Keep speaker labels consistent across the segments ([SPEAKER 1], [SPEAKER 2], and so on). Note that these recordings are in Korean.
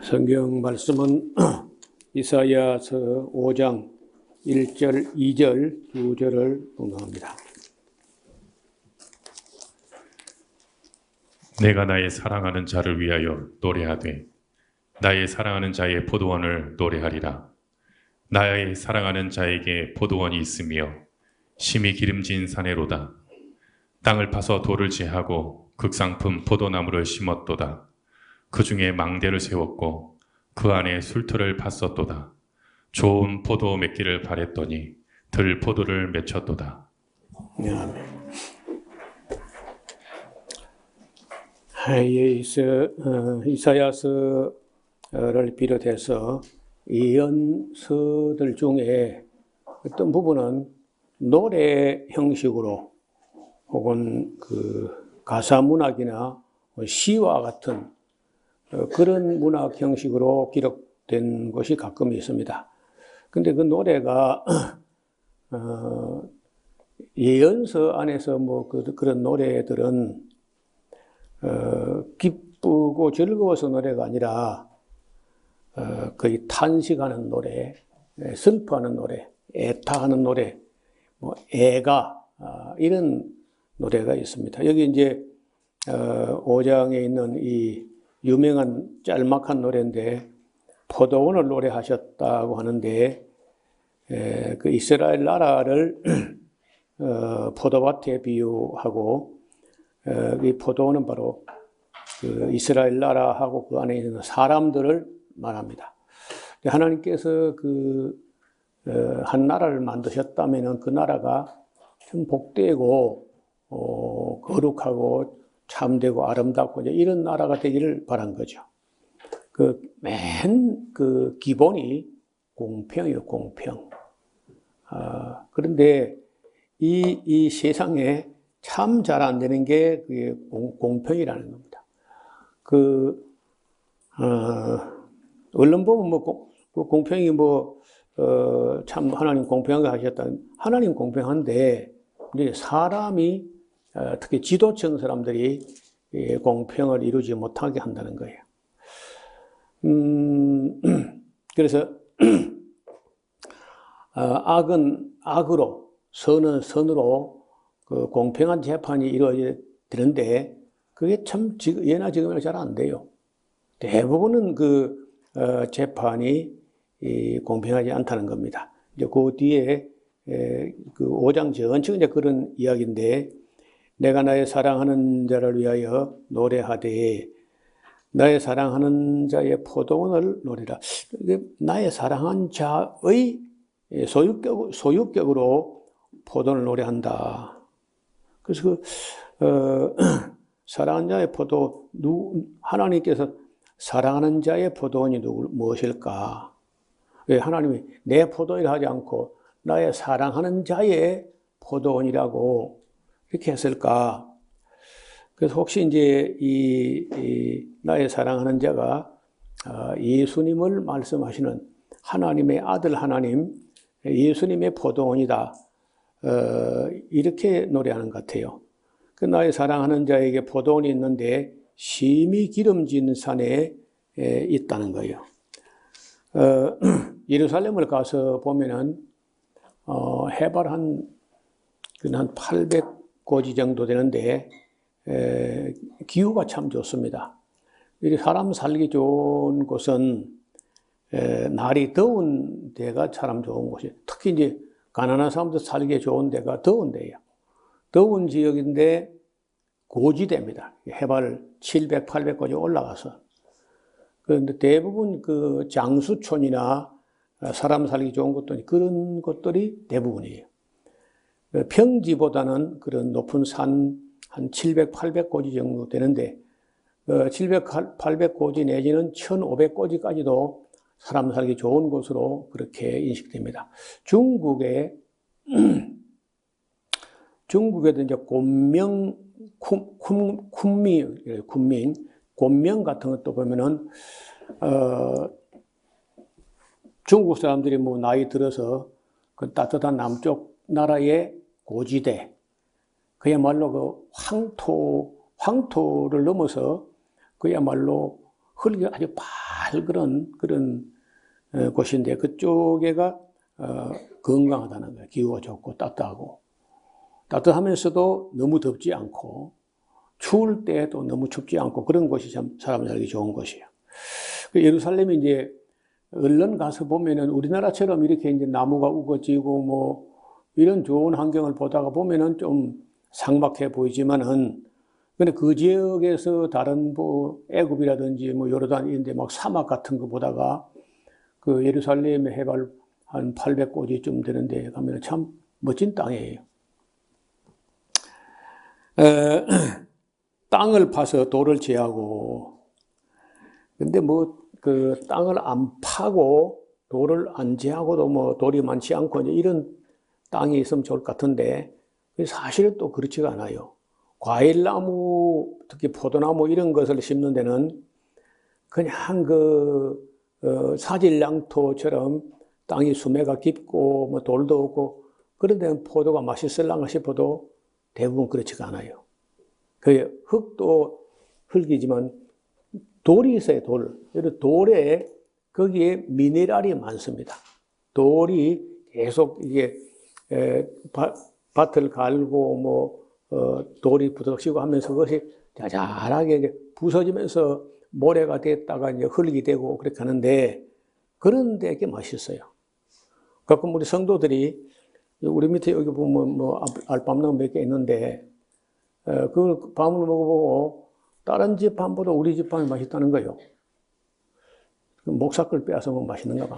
[SPEAKER 1] 성경 말씀은 이사야서 5장 1절, 2절, 2절을 봉독합니다.
[SPEAKER 2] 내가 나의 사랑하는 자를 위하여 노래하되 나의 사랑하는 자의 포도원을 노래하리라. 나의 사랑하는 자에게 포도원이 있으며 심히 기름진 산에로다. 땅을 파서 돌을 제하고 극상품 포도나무를 심었도다. 그 중에 망대를 세웠고 그 안에 술틀을 팠었도다. 좋은 포도 맺기를 바랬더니 들 포도를 맺혔도다.
[SPEAKER 1] 이사야서를 비롯해서 예언서들 중에 어떤 부분은 노래 형식으로 혹은 그 가사문학이나 시와 같은 그런 문학 형식으로 기록된 것이 가끔 있습니다. 근데 그 노래가 예언서 안에서 그런 노래들은 기쁘고 즐거워서 노래가 아니라 거의 탄식하는 노래, 슬퍼하는 노래, 애타하는 노래, 애가 이런 노래가 있습니다. 여기 이제 5장에 있는 이 유명한 짤막한 노래인데 포도원을 노래하셨다고 하는데 그 이스라엘 나라를 포도밭에 비유하고 이 포도원은 바로 그 이스라엘 나라하고 그 안에 있는 사람들을 말합니다. 하나님께서 한 나라를 만드셨다면 그 나라가 좀 복되고 거룩하고 참되고 아름답고 이런 나라가 되기를 바란 거죠. 그 기본이 공평이에요, 공평. 그런데 이 세상에 참 잘 안 되는 게 그게 공평이라는 겁니다. 얼른 보면 공평이 참 하나님 공평하게 하셨다. 하나님 공평한데 이제 사람이 특히 지도층 사람들이 공평을 이루지 못하게 한다는 거예요. 그래서 악은 악으로, 선은 선으로 그 공평한 재판이 이루어져야 되는데 그게 참 예나 지금이나 잘 안 돼요. 대부분은 재판이 공평하지 않다는 겁니다. 이제 그 뒤에 그 5장 전체가 이제 그런 이야기인데 내가 나의 사랑하는 자를 위하여 노래하되 나의 사랑하는 자의 포도원을 노래라. 나의 사랑한 자의 소유격으로 포도원을 노래한다. 그래서 사랑하는 자의 하나님께서 사랑하는 자의 포도원이 무엇일까? 왜 하나님이 내 포도원이라 하지 않고 나의 사랑하는 자의 포도원이라고 이렇게 했을까? 그래서 혹시 이제 나의 사랑하는 자가 예수님을 말씀하시는 하나님의 아들 하나님, 예수님의 포도원이다. 이렇게 노래하는 것 같아요. 나의 사랑하는 자에게 포도원이 있는데 심히 기름진 산에 있다는 거예요. 예루살렘을 가서 보면은 해발 한 800고지 정도 되는데 기후가 참 좋습니다. 사람 살기 좋은 곳은 날이 더운 데가 사람 좋은 곳이에요. 특히 이제 가난한 사람들 살기 좋은 데가 더운 데예요. 더운 지역인데 고지대입니다. 해발 700, 800고지 올라가서. 그런데 대부분 그 장수촌이나 사람 살기 좋은 곳들이 그런 곳들이 대부분이에요. 평지보다는 그런 높은 산 한 700, 800고지 정도 되는데 700, 800고지 내지는 1500고지까지도 사람 살기 좋은 곳으로 그렇게 인식됩니다. 중국에도 이제 곤명 같은 것도 보면은 중국 사람들이 나이 들어서 그 따뜻한 남쪽 나라의 고지대, 그야말로 황토를 넘어서 그야말로 흙이 아주 잘 그런 곳인데 그쪽에가 건강하다는 거예요. 기후가 좋고 따뜻하면서도 너무 덥지 않고 추울 때도 너무 춥지 않고 그런 곳이 참 사람 살기 좋은 곳이에요. 예루살렘이 이제 얼른 가서 보면은 우리나라처럼 이렇게 이제 나무가 우거지고 뭐 이런 좋은 환경을 보다가 보면은 좀 삭막해 보이지만은 근데 그 지역에서 다른 뭐 애굽이라든지 뭐 요르단 이런 데 막 사막 같은 거 보다가 그 예루살렘의 해발 한 800고지쯤 되는데 가면 참 멋진 땅이에요. 땅을 파서 돌을 제하고 근데 뭐 그 땅을 안 파고 돌을 안 제하고도 뭐 돌이 많지 않고 이제 이런 땅이 있으면 좋을 것 같은데 사실 또 그렇지가 않아요. 과일나무 특히 포도나무 이런 것을 심는 데는 그냥 사질량토처럼 땅이 수매가 깊고 뭐 돌도 없고 그런 데는 포도가 맛있을랑가 싶어도 대부분 그렇지가 않아요. 그 흙도 흙이지만 돌이 있어요, 돌. 돌에 거기에 미네랄이 많습니다. 돌이 계속 이게 밭을 갈고 돌이 부서지고 하면서 그것이 자잘하게 이제 부서지면서 모래가 됐다가 이제 흙이 되고 그렇게 하는데 그런 데게 맛있어요. 가끔 우리 성도들이 우리 밑에 여기 보면 알밤나무 몇 개 있는데 그 밤을 먹어보고 다른 집 밤보다 우리 집 밤이 맛있다는 거예요. 목사걸 빼앗아 먹으면 맛있는가 봐.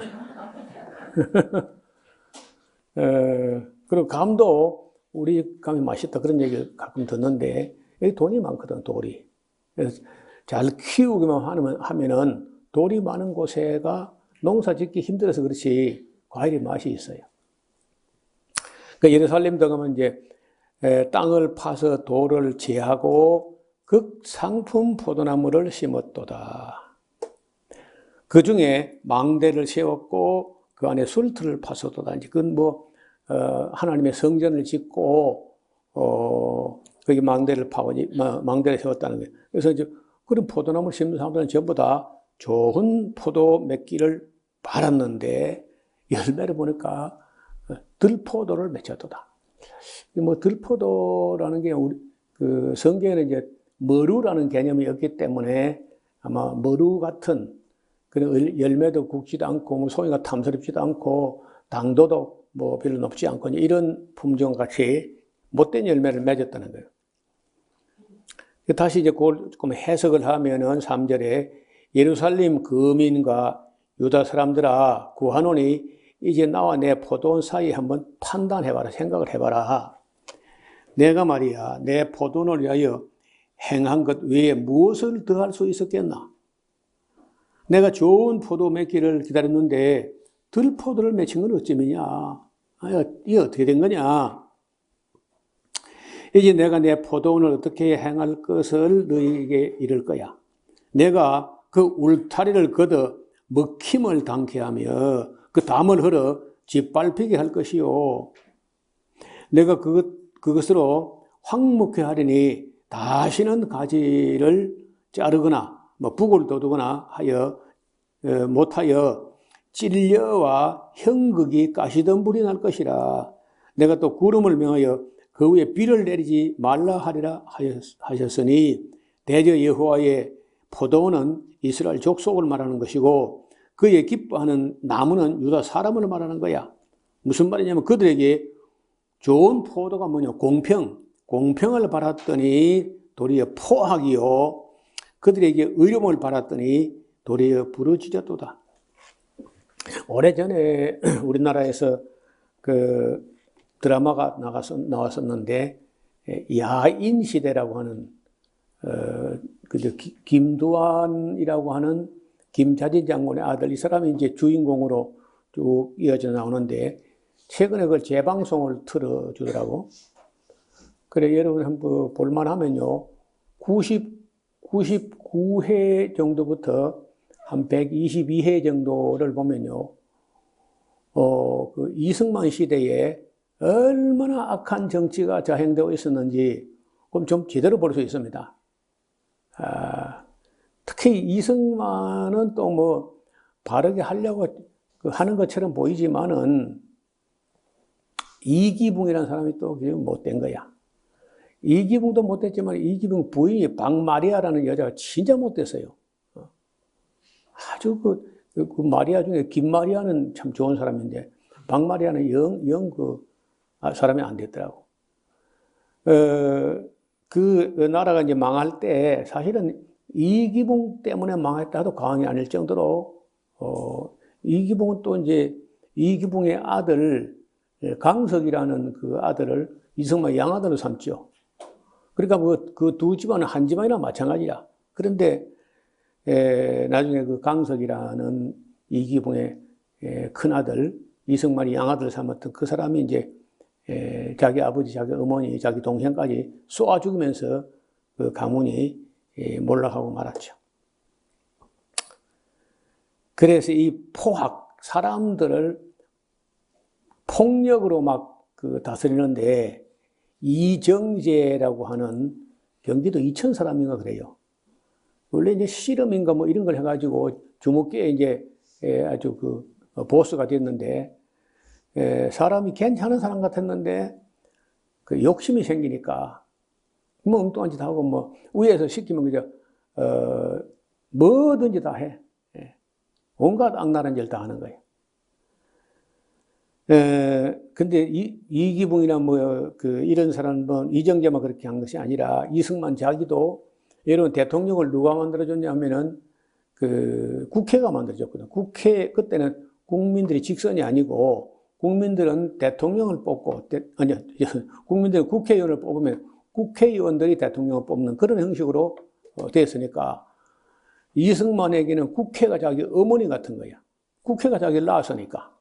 [SPEAKER 1] 그리고 감도 우리 감이 맛있다 그런 얘기를 가끔 듣는데 여기 돈이 많거든, 돌이. 그래서 잘 키우기만 하면은 돌이 많은 곳에가 농사 짓기 힘들어서 그렇지 과일이 맛이 있어요. 그 예루살렘도 가면 이제 땅을 파서 돌을 제하고 극상품 포도나무를 심었도다. 그 중에 망대를 세웠고 그 안에 술틀을 파서도다. 그건 하나님의 성전을 짓고 거기 망대를 망대를 세웠다는 거예요. 그래서 이제 그런 포도나무를 심는 사람들은 전부 다 좋은 포도 맺기를 바랐는데 열매를 보니까 들포도를 맺혔도다. 들포도라는 게 우리 그 성경에는 이제 머루라는 개념이 없기 때문에 아마 머루 같은 그런 열매도 굵지도 않고 송이가 탐스럽지도 않고 당도도 별로 높지 않고 이런 품종 같이 못된 열매를 맺었다는 거예요. 다시 이제 그걸 조금 해석을 하면은 3절에 예루살렘 거민과 유다 사람들아 구하노니 이제 나와 내 포도원 사이에 한번 판단해봐라, 생각을 해봐라. 내가 말이야 내 포도원을 위하여 행한 것 외에 무엇을 더 할 수 있었겠나? 내가 좋은 포도 맺기를 기다렸는데 들포도를 맺힌 건 어찌미냐? 이게 어떻게 된 거냐? 이제 내가 내 포도원을 어떻게 행할 것을 너희에게 이를 거야. 내가 그 울타리를 걷어 먹힘을 당케 하며 그 담을 흘러 짓밟히게 할 것이요. 내가 그것으로 황무케 하리니 다시는 가지를 자르거나 북을 돋우거나 하여 못하여 찔려와 형극이 가시덤불이 날 것이라. 내가 또 구름을 명하여 그 위에 비를 내리지 말라 하리라 하셨으니 대저 여호와의 포도원은 이스라엘 족속을 말하는 것이고 그의 기뻐하는 나무는 유다 사람을 말하는 거야. 무슨 말이냐면 그들에게 좋은 포도가 뭐냐? 공평을 바랐더니 도리어 포악이요. 그들에게 의로움을 바랐더니 도리어 부르짖었도다. 오래전에 우리나라에서 그 드라마가 나왔었는데 야인 시대라고 하는 김두한이라고 하는 김자진 장군의 아들, 이 사람이 이제 주인공으로 쭉 이어져 나오는데 최근에 그걸 재방송을 틀어주더라고. 그래, 여러분 한번 볼만하면요. 99회 정도부터 한 122회 정도를 보면요. 그 이승만 시대에 얼마나 악한 정치가 자행되고 있었는지 그럼 좀 제대로 볼 수 있습니다. 특히 특히 이승만은 또 뭐 바르게 하려고 하는 것처럼 보이지만은 이기붕이라는 사람이 또 못된 거야. 이기붕도 못됐지만 이기붕 부인이 박마리아라는 여자가 진짜 못됐어요. 아주 그 마리아 중에 김마리아는 참 좋은 사람인데 박마리아는 영 사람이 안 됐더라고. 그 나라가 이제 망할 때 사실은 이기붕 때문에 망했다 해도 과언이 아닐 정도로 이기붕은 또 이제 이기붕의 아들 강석이라는 그 아들을 이승만 양아들로 삼죠. 그러니까 그 두 집안은 한 집안이나 마찬가지야. 그런데 나중에 그 강석이라는 이기붕의 큰 아들 이승만이 양아들 삼았던 그 사람이 이제 자기 아버지, 자기 어머니, 자기 동생까지 쏘아 죽이면서 그 가문이 몰락하고 말았죠. 그래서 이 포학, 사람들을 폭력으로 막 그 다스리는데 이정재라고 하는 경기도 이천 사람인가 그래요. 원래 이제 씨름인가 뭐 이런 걸 해가지고 주먹계에 이제 아주 그 보스가 됐는데 사람이 괜찮은 사람 같았는데 그 욕심이 생기니까 뭐 엉뚱한 짓 하고 뭐 위에서 시키면 그저 뭐든지 다 해. 온갖 악랄한 짓을 다 하는 거예요. 근데 이기붕이나 뭐 이런 사람은 이정재만 그렇게 한 것이 아니라 이승만 자기도 여러분 대통령을 누가 만들어줬냐 하면은 그 국회가 만들어줬거든. 국회 그때는 국민들이 직선이 아니고 국민들은 대통령을 뽑고 국민들은 국회의원을 뽑으면 국회의원들이 대통령을 뽑는 그런 형식으로 됐으니까 이승만에게는 국회가 자기 어머니 같은 거야. 국회가 자기를 낳았으니까.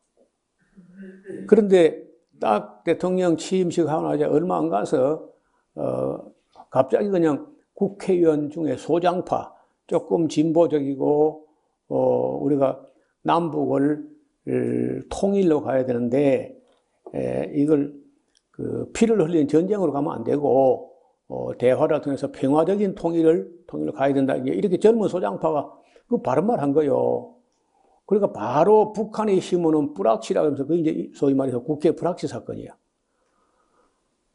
[SPEAKER 1] 그런데 딱 대통령 취임식 하고 나자 얼마 안 가서 갑자기 그냥 국회의원 중에 소장파 조금 진보적이고 우리가 남북을 통일로 가야 되는데 이걸 그 피를 흘리는 전쟁으로 가면 안 되고 대화를 통해서 평화적인 통일로 가야 된다. 이렇게 젊은 소장파가 그 바른 말 한 거요. 그러니까 바로 북한에 심어놓은 불확실하고 하면서 그 이제 소위 말해서 국회 불확실 사건이야.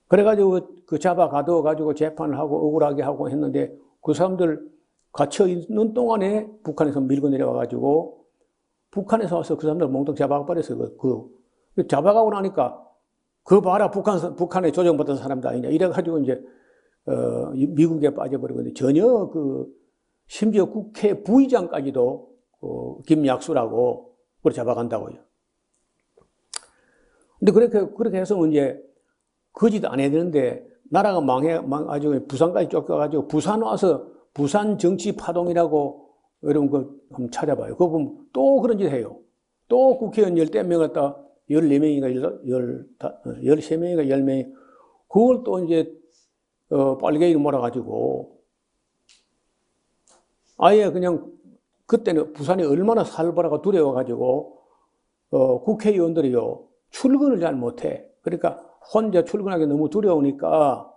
[SPEAKER 1] 그래가지고 그 잡아 가둬가지고 재판을 하고 억울하게 하고 했는데 그 사람들 갇혀 있는 동안에 북한에서 밀고 내려와가지고 북한에서 와서 그 사람들 몽땅 잡아버렸어요. 잡아가고 나니까 그 봐라 북한에 조정받은 사람도 아니냐 이래가지고 이제 미국에 빠져버리고 전혀 심지어 국회 부의장까지도 김약수라고 그걸 잡아간다고요. 근데 그렇게 해서 이제 거짓 안 해야 되는데 나라가 망가지고 부산까지 쫓겨가지고 부산 와서 부산 정치 파동이라고 여러분 그 한번 찾아봐요. 그거 보면 또 그런 짓 해요. 또 국회의원 10명을 갖다 14명인가 13명인가 10명이 그걸 또 이제 빨갱이로 몰아가지고 아예 그냥 그때는 부산이 얼마나 살벌하고 두려워가지고 국회의원들이요 출근을 잘 못해. 그러니까 혼자 출근하기 너무 두려우니까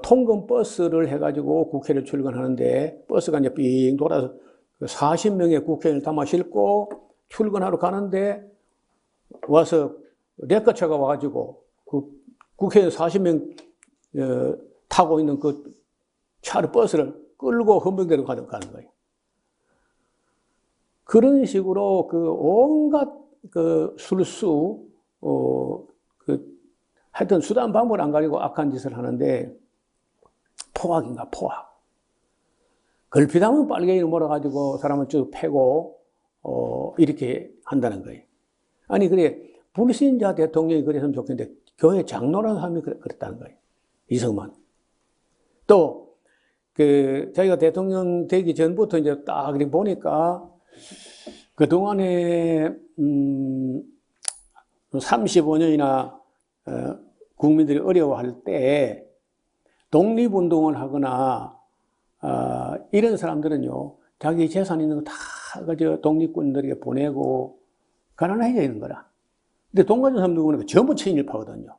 [SPEAKER 1] 통근 버스를 해가지고 국회를 출근하는데 버스가 이제 삥 돌아서 40명의 국회의원을 담아 싣고 출근하러 가는데 와서 레커차가 와가지고 그 국회의원 40명 타고 있는 그 차를 버스를 끌고 헌병대로 가는 거예요. 그런 식으로 온갖 술수 하여튼 수단 방법을 안 가리고 악한 짓을 하는데 포악인가 포악. 걸핏하면 빨갱이를 몰아가지고 사람을 쭉 패고 이렇게 한다는 거예요. 아니 그래 불신자 대통령이 그랬으면 좋겠는데 교회 장로라는 사람이 그랬다는 거예요. 이승만. 또 자기가 대통령 되기 전부터 이제 딱 이렇게 보니까 그동안에 35년이나 국민들이 어려워할 때 독립운동을 하거나 이런 사람들은요 자기 재산 있는 거 다 독립군들에게 보내고 가난해져 있는 거라. 근데 돈 가진 사람들 보니까 전부 친일파거든요.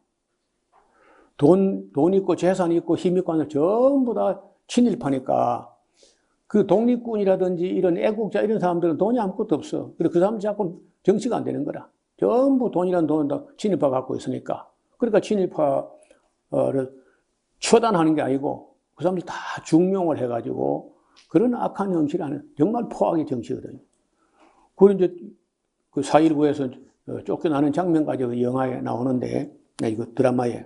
[SPEAKER 1] 돈 있고 재산 있고 힘 있고 하는 전부 다 친일파니까 그 독립군이라든지 이런 애국자 이런 사람들은 돈이 아무것도 없어. 그래서 그 사람들 자꾸 정치가 안 되는 거라. 전부 돈이란 돈은 다 친일파 갖고 있으니까. 그러니까 친일파를 처단하는 게 아니고 그 사람들 다 중용을 해가지고 그런 악한 정치라는 정말 포악의 정치거든요. 그리고 이제 그 4.19에서 쫓겨나는 장면까지 그 영화에 나오는데, 이거 드라마에.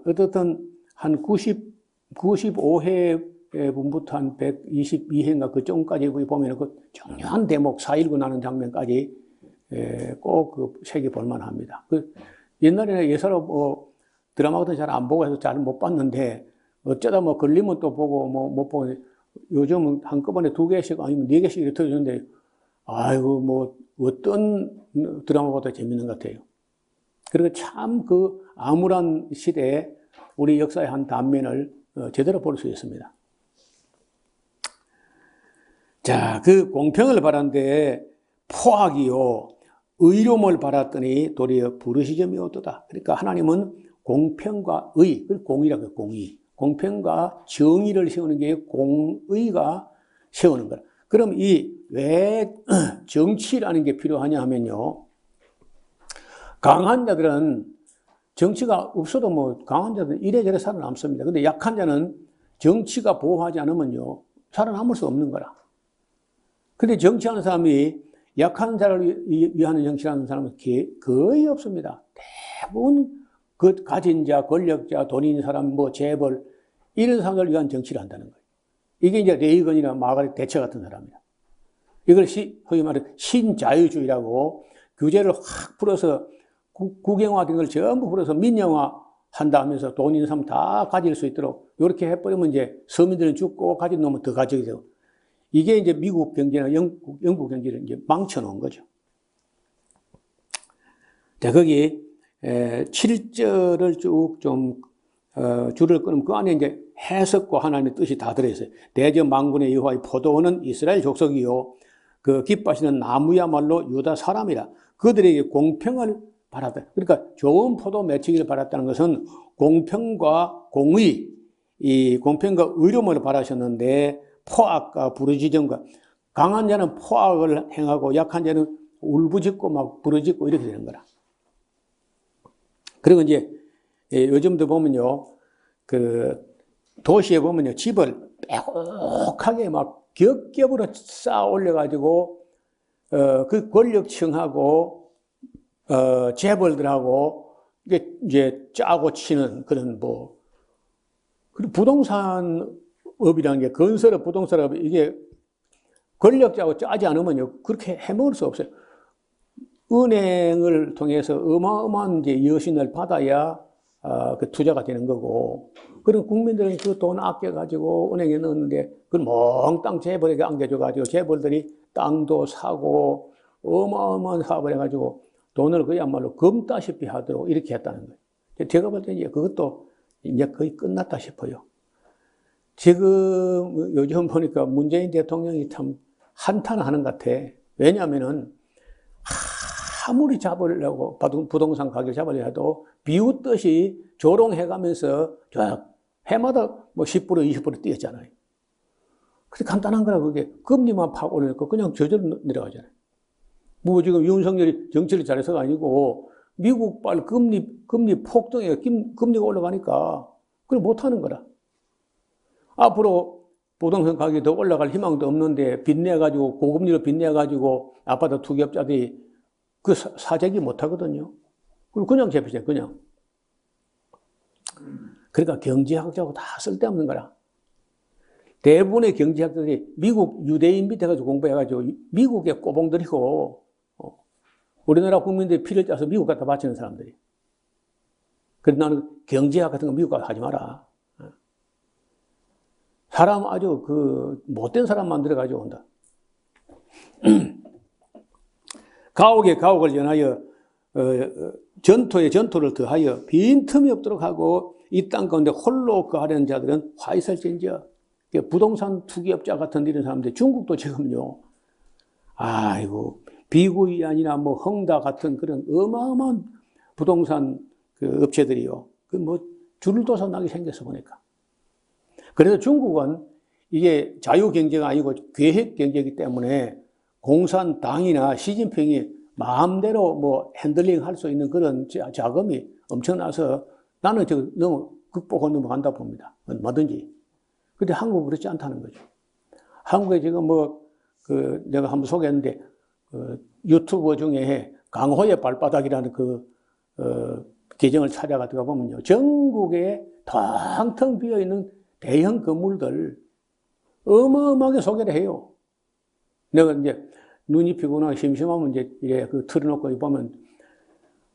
[SPEAKER 1] 어떻든 한 95회분부터 한 122회인가 그쯤까지 보면 그 중요한 대목 4.19 나는 장면까지 꼭 그 책이 볼만 합니다. 그 옛날에는 예사로 드라마 같은 잘 안 보고 해서 잘 못 봤는데 어쩌다 뭐 걸리면 또 보고 뭐 못 보고 요즘은 한꺼번에 2개씩 아니면 4개씩 이렇게 틀어주는데 아이고 뭐 어떤 드라마보다 재밌는 것 같아요. 그리고 참 그 암울한 시대에 우리 역사의 한 단면을 제대로 볼 수 있습니다. 자, 그 공평을 바란데 포악이요 의로움을 바랐더니 도리어 부르시점이 오도다. 그러니까 하나님은 공평과 의, 공의라고 해요. 공의. 공평과 정의를 세우는 게 공의가 세우는 거라. 그럼 왜 정치라는 게 필요하냐 하면요. 강한 자들은 정치가 없어도 뭐 강한 자들은 이래저래 살아남습니다. 근데 약한 자는 정치가 보호하지 않으면요. 살아남을 수 없는 거라. 근데 정치하는 사람이 약한 자를 위하는 정치하는 사람은 거의 없습니다. 대부분 그 가진 자, 권력자, 돈 있는 사람, 뭐 재벌 이런 사람을 위한 정치를 한다는 거예요. 이게 이제 레이건이나 마가렛 대처 같은 사람이다. 이걸 소위 말해 신자유주의라고 규제를 확 풀어서 국영화된 걸 전부 풀어서 민영화 한다 하면서 돈 있는 사람 다 가질 수 있도록 이렇게 해버리면 이제 서민들은 죽고 가진 놈은 더 가지게 되고 이게 이제 미국 경제나 영국 경제를 이제 망쳐놓은 거죠. 자, 거기 7절을 쭉 좀 줄을 끊으면 그 안에 이제 해석과 하나님의 뜻이 다 들어있어요. 대저 만군의 여호와의 포도원은 이스라엘 족속이요 그 기뻐하시는 나무야말로 유다 사람이라. 그들에게 공평을 바랐다. 그러니까 좋은 포도 맺히기를 바랐다는 것은 공평과 공의, 이 공평과 의로움을 바라셨는데 포악과 부르짖음과 강한 자는 포악을 행하고 약한 자는 울부짖고 막 부르짖고 이렇게 되는 거라. 그리고 이제 요즘도 보면요, 그 도시에 보면요, 집을 빼곡하게 막 겹겹으로 쌓아 올려가지고 그 권력층하고 재벌들하고 이게 이제 짜고 치는 그런 그리고 부동산업이라는 게 건설업, 부동산업 이게 권력자하고 짜지 않으면요 그렇게 해먹을 수 없어요. 은행을 통해서 어마어마한 이제 여신을 받아야 그 투자가 되는 거고, 그럼 국민들은 그 돈 아껴가지고 은행에 넣었는데 그걸 몽땅 재벌에게 안겨줘가지고 재벌들이 땅도 사고 어마어마한 사업을 해가지고 돈을 그야말로 검다시피 하도록 이렇게 했다는 거예요. 제가 볼 때는 이제 그것도 이제 거의 끝났다 싶어요. 지금 요즘 보니까 문재인 대통령이 참 한탄하는 것 같아. 왜냐하면은 아무리 잡으려고 부동산 가격 잡으려 해도 비웃듯이 조롱해가면서 해마다 뭐 10% 20% 뛰었잖아요. 그게 간단한 거라. 그게 금리만 팍 올리니까 그냥 저절로 내려가잖아요. 뭐 지금 윤석열이 정치를 잘해서가 아니고 미국 빨리 금리 폭등에 금리가 올라가니까 그걸 못하는 거라. 앞으로 부동산 가격이 더 올라갈 희망도 없는데 빚내가지고 고금리로 빚내가지고 아파트 투기업자들이 그 사재기 못하거든요. 그리고 그냥 잡히잖아요. 그냥. 그러니까 경제학자하고 다 쓸데없는 거라. 대부분의 경제학자들이 미국 유대인 밑에 가서 공부해가지고 미국에 꼬봉들이고 우리나라 국민들이 피를 짜서 미국 갖다 바치는 사람들이. 그래서 나는 경제학 같은 거 미국 가서 하지 마라. 사람 아주 그 못된 사람 만들어가지고 온다. 가옥에 가옥을 연하여 전토에 전토를 더하여 빈틈이 없도록 하고 이 땅 가운데 홀로 거하려는 자들은 화 있을진저. 부동산 투기업자 같은 이런 사람들, 중국도 지금요, 아이고 비구이 아니라 뭐 헝다 같은 그런 어마어마한 부동산 그 업체들이요, 그 뭐 줄을 둬서 나게 생겼어 보니까. 그래서 중국은 이게 자유 경제가 아니고 계획 경제이기 때문에 공산당이나 시진핑이 마음대로 뭐 핸들링 할 수 있는 그런 자금이 엄청나서 나는 저 너무 극복하고 넘어간다 봅니다. 얼마든지. 근데 한국은 그렇지 않다는 거죠. 한국에 지금 내가 한번 소개했는데, 유튜버 중에 강호의 발바닥이라는 계정을 찾아가 들어가 보면요. 전국에 텅텅 비어있는 대형 건물들 어마어마하게 소개를 해요. 내가 이제 눈이 피곤하고 심심하면 이제 이래 틀어놓고 보면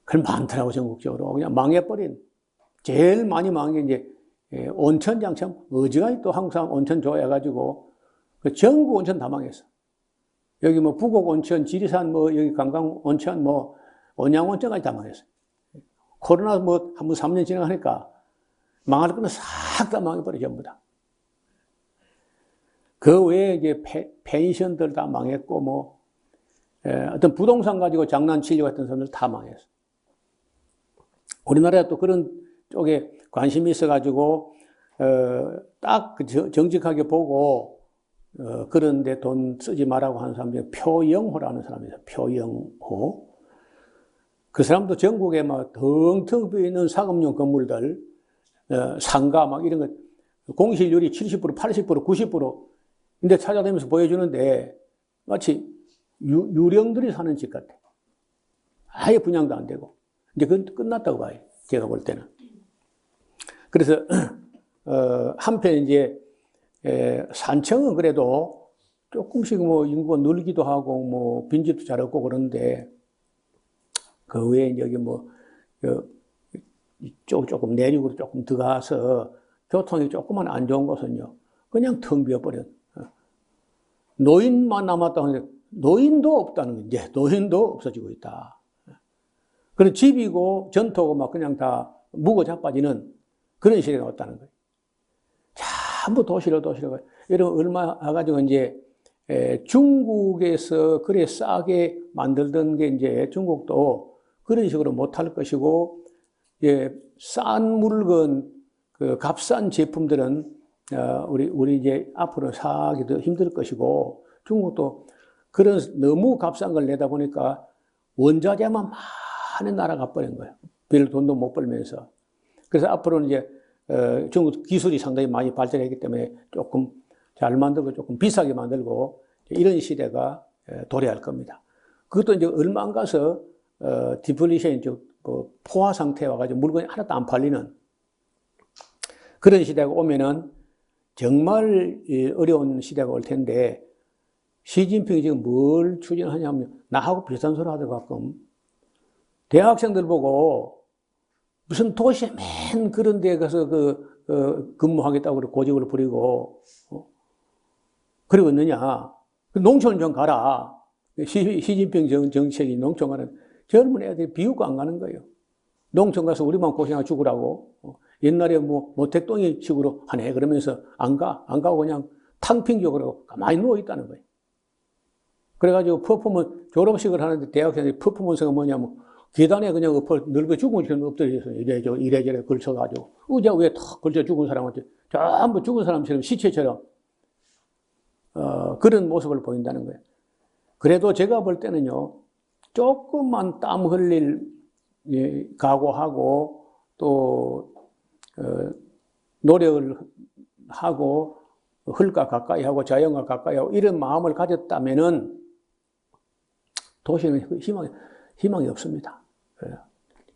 [SPEAKER 1] 그걸 많더라고, 전국적으로. 그냥 망해버린. 제일 많이 망한 게 이제 온천장 참 어지간히 또 한국 사람 온천 좋아해가지고 그 전국 온천 다 망했어. 여기 뭐 부곡 온천, 지리산 여기 관광 온천 온양 온천까지 다 망했어. 코로나 한번 3년 지나가니까 망할 거는 싹 다 망해버려, 전부 다. 그 외에 이제 펜션들 다 망했고, 어떤 부동산 가지고 장난치려고 했던 사람들 다 망했어. 우리나라에 또 그런 쪽에 관심이 있어가지고, 딱 정직하게 보고, 그런데 돈 쓰지 말라고 하는 사람 중에 표영호라는 사람이 있어요. 표영호. 그 사람도 전국에 막 텅텅 비어있는 상업용 건물들, 상가 막 이런 거, 공실률이 70%, 80%, 90%. 근데 찾아다니면서 보여주는데 마치 유령들이 사는 집 같아. 아예 분양도 안 되고. 이제 그건 끝났다고 봐요. 제가 볼 때는. 그래서, 한편 이제, 산청은 그래도 조금씩 인구가 늘기도 하고, 빈집도 잘 없고 그러는데, 그 외에 여기 이쪽 조금 내륙으로 조금 들어가서 교통이 조금만 안 좋은 곳은요, 그냥 텅 비어버려. 노인만 남았다고 하는데, 노인도 없다는 게, 이제 노인도 없어지고 있다. 그런 집이고 전토고 막 그냥 다 묵어 자빠지는 그런 시대가 왔다는 거예요. 전부 도시로. 이런 얼마 가지고 이제 중국에서 그래 싸게 만들던 게 이제 중국도 그런 식으로 못할 것이고, 싼 물건, 값싼 제품들은 우리 이제 앞으로 사기도 힘들 것이고, 중국도 그런 너무 값싼 걸 내다 보니까 원자재만 많은 나라가 버린 거예요. 별 돈도 못 벌면서. 그래서 앞으로는 이제 중국 기술이 상당히 많이 발전했기 때문에 조금 잘 만들고 조금 비싸게 만들고 이런 시대가 도래할 겁니다. 그것도 이제 얼마 안 가서 디플레이션, 포화 상태에 와가지고 물건이 하나도 안 팔리는 그런 시대가 오면은 정말 어려운 시대가 올 텐데, 시진핑이 지금 뭘 추진하냐면 나하고 비슷한 소리 하더라고. 가끔 대학생들 보고 무슨 도시에 맨 그런 데 가서 근무하겠다고 그래 고집을 부리고 그러고 있느냐. 농촌 좀 가라. 시진핑 정책이 농촌 가는 젊은 애들이 비웃고 안 가는 거예요. 농촌 가서 우리만 고생하고 죽으라고. 옛날에 모택동이 식으로 하네. 그러면서 안 가고 그냥 탕핑족으로 가만히 누워있다는 거예요. 그래가지고 졸업식을 하는데 대학생들이 퍼포먼스가 뭐냐면 계단에 그냥 늙어 죽은 사람 엎드려서 이래저래 걸쳐가지고 의자 위에 탁 걸쳐 죽은 사람한테 전부 죽은 사람처럼 시체처럼 그런 모습을 보인다는 거예요. 그래도 제가 볼 때는요, 조금만 땀 흘릴 각오하고 또 노력을 하고 흘과 가까이 하고 자연과 가까이 하고 이런 마음을 가졌다면은 도시는 희망이 없습니다.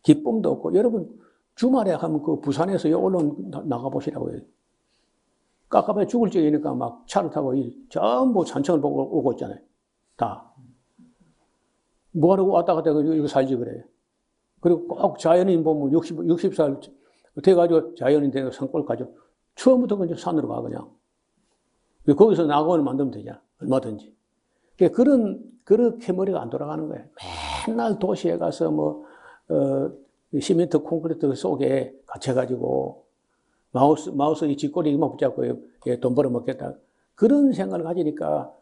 [SPEAKER 1] 기쁨도 없고, 여러분 주말에 하면 부산에서 얼른 나가보시라고 해요. 깝깝해 죽을 적이니까 막 차를 타고 전부 산청을 보고 오고 있잖아요. 다. 뭐하러 왔다 갔다 이거 살지 그래. 그리고 꼭 자연인 보면 60살 돼가지고 자연인 돼서 산골 가죠. 처음부터 그냥 산으로 가, 그냥. 거기서 낙원을 만들면 되잖아. 얼마든지. 그렇게 머리가 안 돌아가는 거예요. 맨날 도시에 가서 시멘트 콘크리트 속에 갇혀가지고 마우스 이 쥐꼬리만 붙잡고 돈 벌어먹겠다. 그런 생각을 가지니까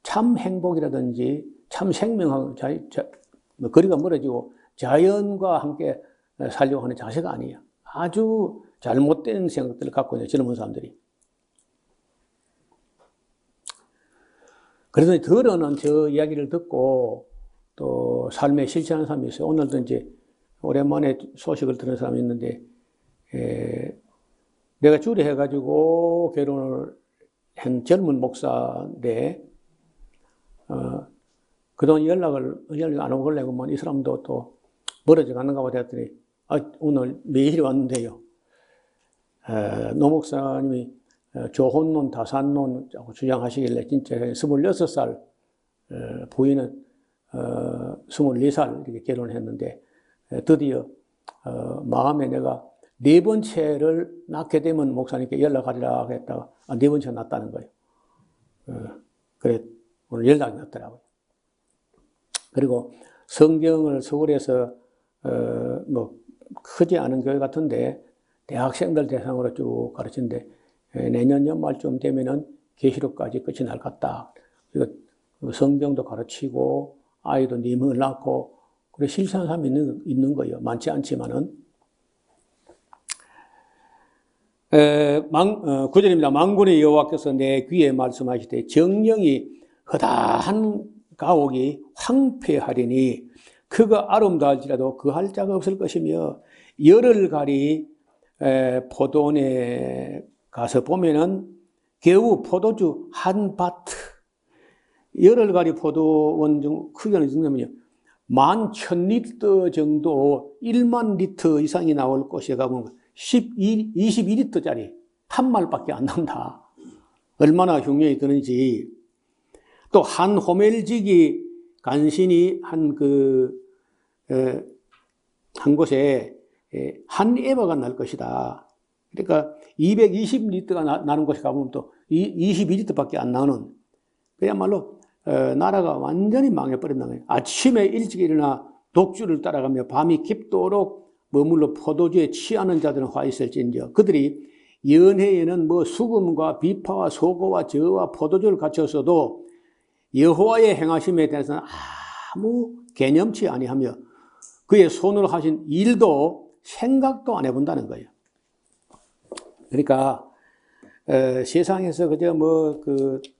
[SPEAKER 1] 참 행복이라든지 참 생명하고 거리가 멀어지고 자연과 함께 살려고 하는 자세가 아니에요. 아주 잘못된 생각들을 갖고 있는 젊은 사람들이. 그래서 더러는 저 이야기를 듣고 또 삶에 실천하는 사람이 있어요. 오늘도 이제 오랜만에 소식을 들은 사람이 있는데, 내가 주례해가지고 결혼을 한 젊은 목사인데, 그동안 연락을 안 오고 그러고, 이 사람도 또 멀어져 가는가 보다 했더니, 오늘 매일이 왔는데요. 노 목사님이 조혼론, 다산론 주장하시길래 진짜 26살, 부인은 24살 이렇게 결혼했는데, 드디어 마음에 내가 4번째를 낳게 되면 목사님께 연락하리라 했다가 4번째 낳았다는 거예요. 그래 오늘 연락이 왔더라고요. 그리고 성경을 서울에서 뭐 크지 않은 교회 같은데 대학생들 대상으로 쭉 가르치는데 내년 연말쯤 되면은 계시록까지 끝이 날 것 같다. 그리고 성경도 가르치고 아이도 님을 낳고 그래 실천하는 사람이 있는 거예요. 많지 않지만은. 9절입니다. 만군의 여호와께서 내 귀에 말씀하시되 정령이 허다한 가옥이 황폐하리니 그가 아름다울지라도 그 할 자가 없을 것이며 열흘가리 포도원에 가서 보면은 겨우 포도주 한 바트, 열흘가리 포도원 중 크기는 정도면요 11,000리터 정도 1만 리터 이상이 나올 곳에 가보면 22리터짜리 한 말밖에 안 나온다. 얼마나 흉년이 드는지. 또 한 호멜직이 간신히 한 곳에 한 에바가 날 것이다. 그러니까 220리터가 나는 곳에 가보면 또 22리터밖에 안 나오는, 그야말로 나라가 완전히 망해버린다는 거예요. 아침에 일찍 일어나 독주를 따라가며 밤이 깊도록 머물러 포도주에 취하는 자들은 화 있을진저 그들이 연회에는 뭐 수금과 비파와 소고와 저와 포도주를 갖췄어도 여호와의 행하심에 대해서는 아무 개념치 아니하며 그의 손으로 하신 일도 생각도 안 해본다는 거예요. 그러니까 세상에서 그저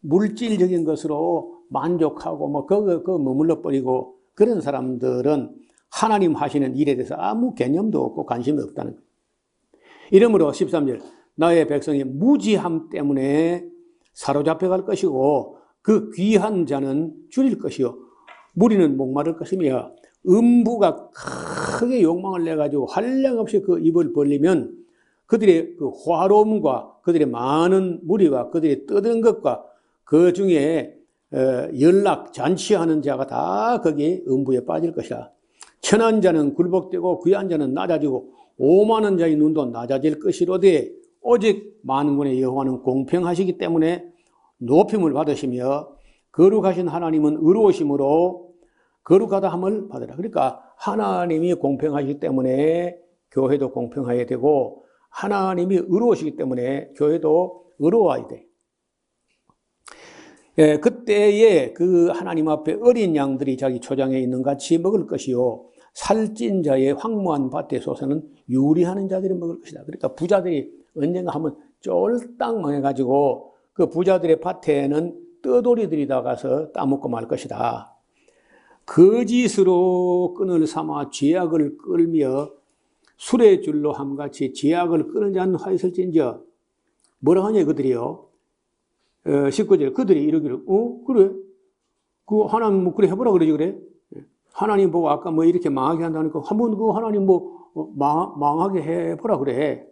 [SPEAKER 1] 물질적인 것으로 만족하고 그거 머물러 버리고 그런 사람들은 하나님 하시는 일에 대해서 아무 개념도 없고 관심이 없다는 거예요. 이러므로 13절 나의 백성이 무지함 때문에 사로잡혀 갈 것이고 그 귀한 자는 줄일 것이요 무리는 목마를 것이며 음부가 크게 욕망을 내가지고 한량 없이 그 입을 벌리면 그들의 그 화로움과 그들의 많은 무리와 그들의 떠드는 것과 그 중에 연락 잔치하는 자가 다 거기 음부에 빠질 것이다. 천한 자는 굴복되고 귀한 자는 낮아지고 오만한 자의 눈도 낮아질 것이로되 오직 만군의 여호와는 공평하시기 때문에 높임을 받으시며 거룩하신 하나님은 의로우심으로 거룩하다 함을 받으라. 그러니까 하나님이 공평하시기 때문에 교회도 공평해야 되고 하나님이 의로우시기 때문에 교회도 의로워야 돼. 그때에 그 하나님 앞에 어린 양들이 자기 초장에 있는 같이 먹을 것이요 살찐 자의 황무한 밭에 솟아는 유리하는 자들이 먹을 것이다. 그러니까 부자들이 언젠가 한번 쫄딱 망해가지고 그 부자들의 밭에는 떠돌이들이 나가서 따먹고 말 것이다. 거짓으로 끈을 삼아 죄악을 끌며 술의 줄로 함같이 죄악을 끄는 자는 화 있을진저. 뭐라 하냐 그들이요. 19절 그들이 이러기를 그래 그 하나님 뭐 그래 해보라 그러지 그래. 하나님 보고 아까 뭐 이렇게 망하게 한다니까 한번 그 하나님 망하게 해보라 그래.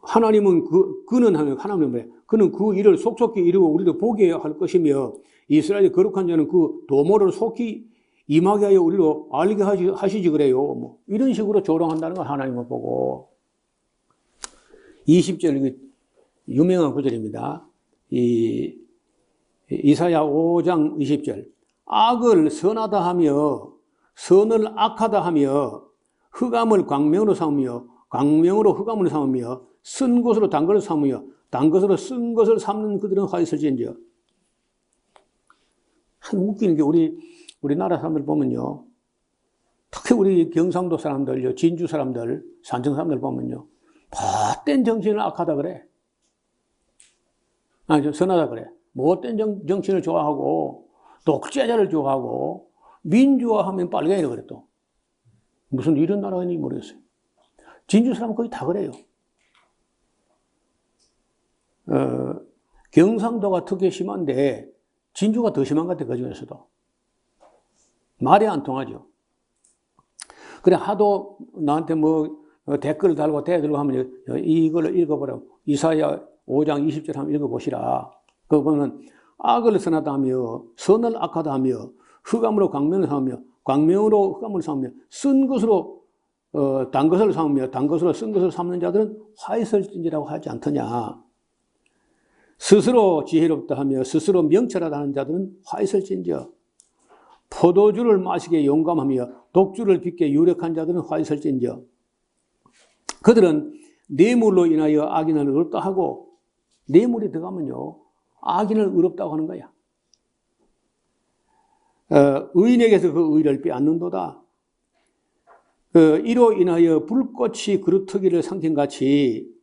[SPEAKER 1] 하나님은 그는 하나님은 뭐래? 그는 그 일을 속속히 이루고 우리도 보게 할 것이며 이스라엘의 거룩한 자는 그 도모를 속히 임하게 하여 우리로 알게 하시지 그래요. 뭐 이런 식으로 조롱한다는 걸 하나님을 보고. 20절 유명한 구절입니다. 이사야 5장 20절 악을 선하다 하며 선을 악하다 하며 흑암을 광명으로 삼으며 광명으로 흑암을 삼으며 쓴 것으로 단 것을 삼으며 단 것으로 쓴 것을 삼는 그들은 화 있을지언정. 참 웃기는 게 우리나라 사람들 보면요. 특히 우리 경상도 사람들, 진주 사람들, 산청 사람들 보면요. 헛된 정신을 악하다 그래. 선하다 그래. 못된 정치를 좋아하고 독재자를 좋아하고 민주화하면 빨갱이라고 그랬또. 무슨 이런 나라가 있는지 모르겠어요. 진주 사람 거의 다 그래요. 경상도가 특히 심한데 진주가 더 심한 것 같아요. 그 중에서도. 말이 안 통하죠. 그래 하도 나한테 뭐 댓글 달고 대들고 하면 이걸 읽어보라고. 이사야 5장 20절 한번 읽어보시라. 그거 보면 악을 선하다며 선을 악하다며 흑암으로 광명을 삼으며 광명으로 흑암을 삼으며 쓴 것으로 단 것을 삼으며 단 것으로 쓴 것을 삼는 자들은 화이설진지라고 하지 않더냐. 스스로 지혜롭다 하며 스스로 명철하다 하는 자들은 화이설진지여. 포도주를 마시게 용감하며 독주를 빚게 유력한 자들은 화이설진지여. 그들은 뇌물로 인하여 악인을 의롭다 하고 뇌물이 들어가면요 악인을 의롭다고 하는 거야. 의인에게서 그 의를 빼앗는도다. 이로 인하여 불꽃이 그루터기를 삼킨 같이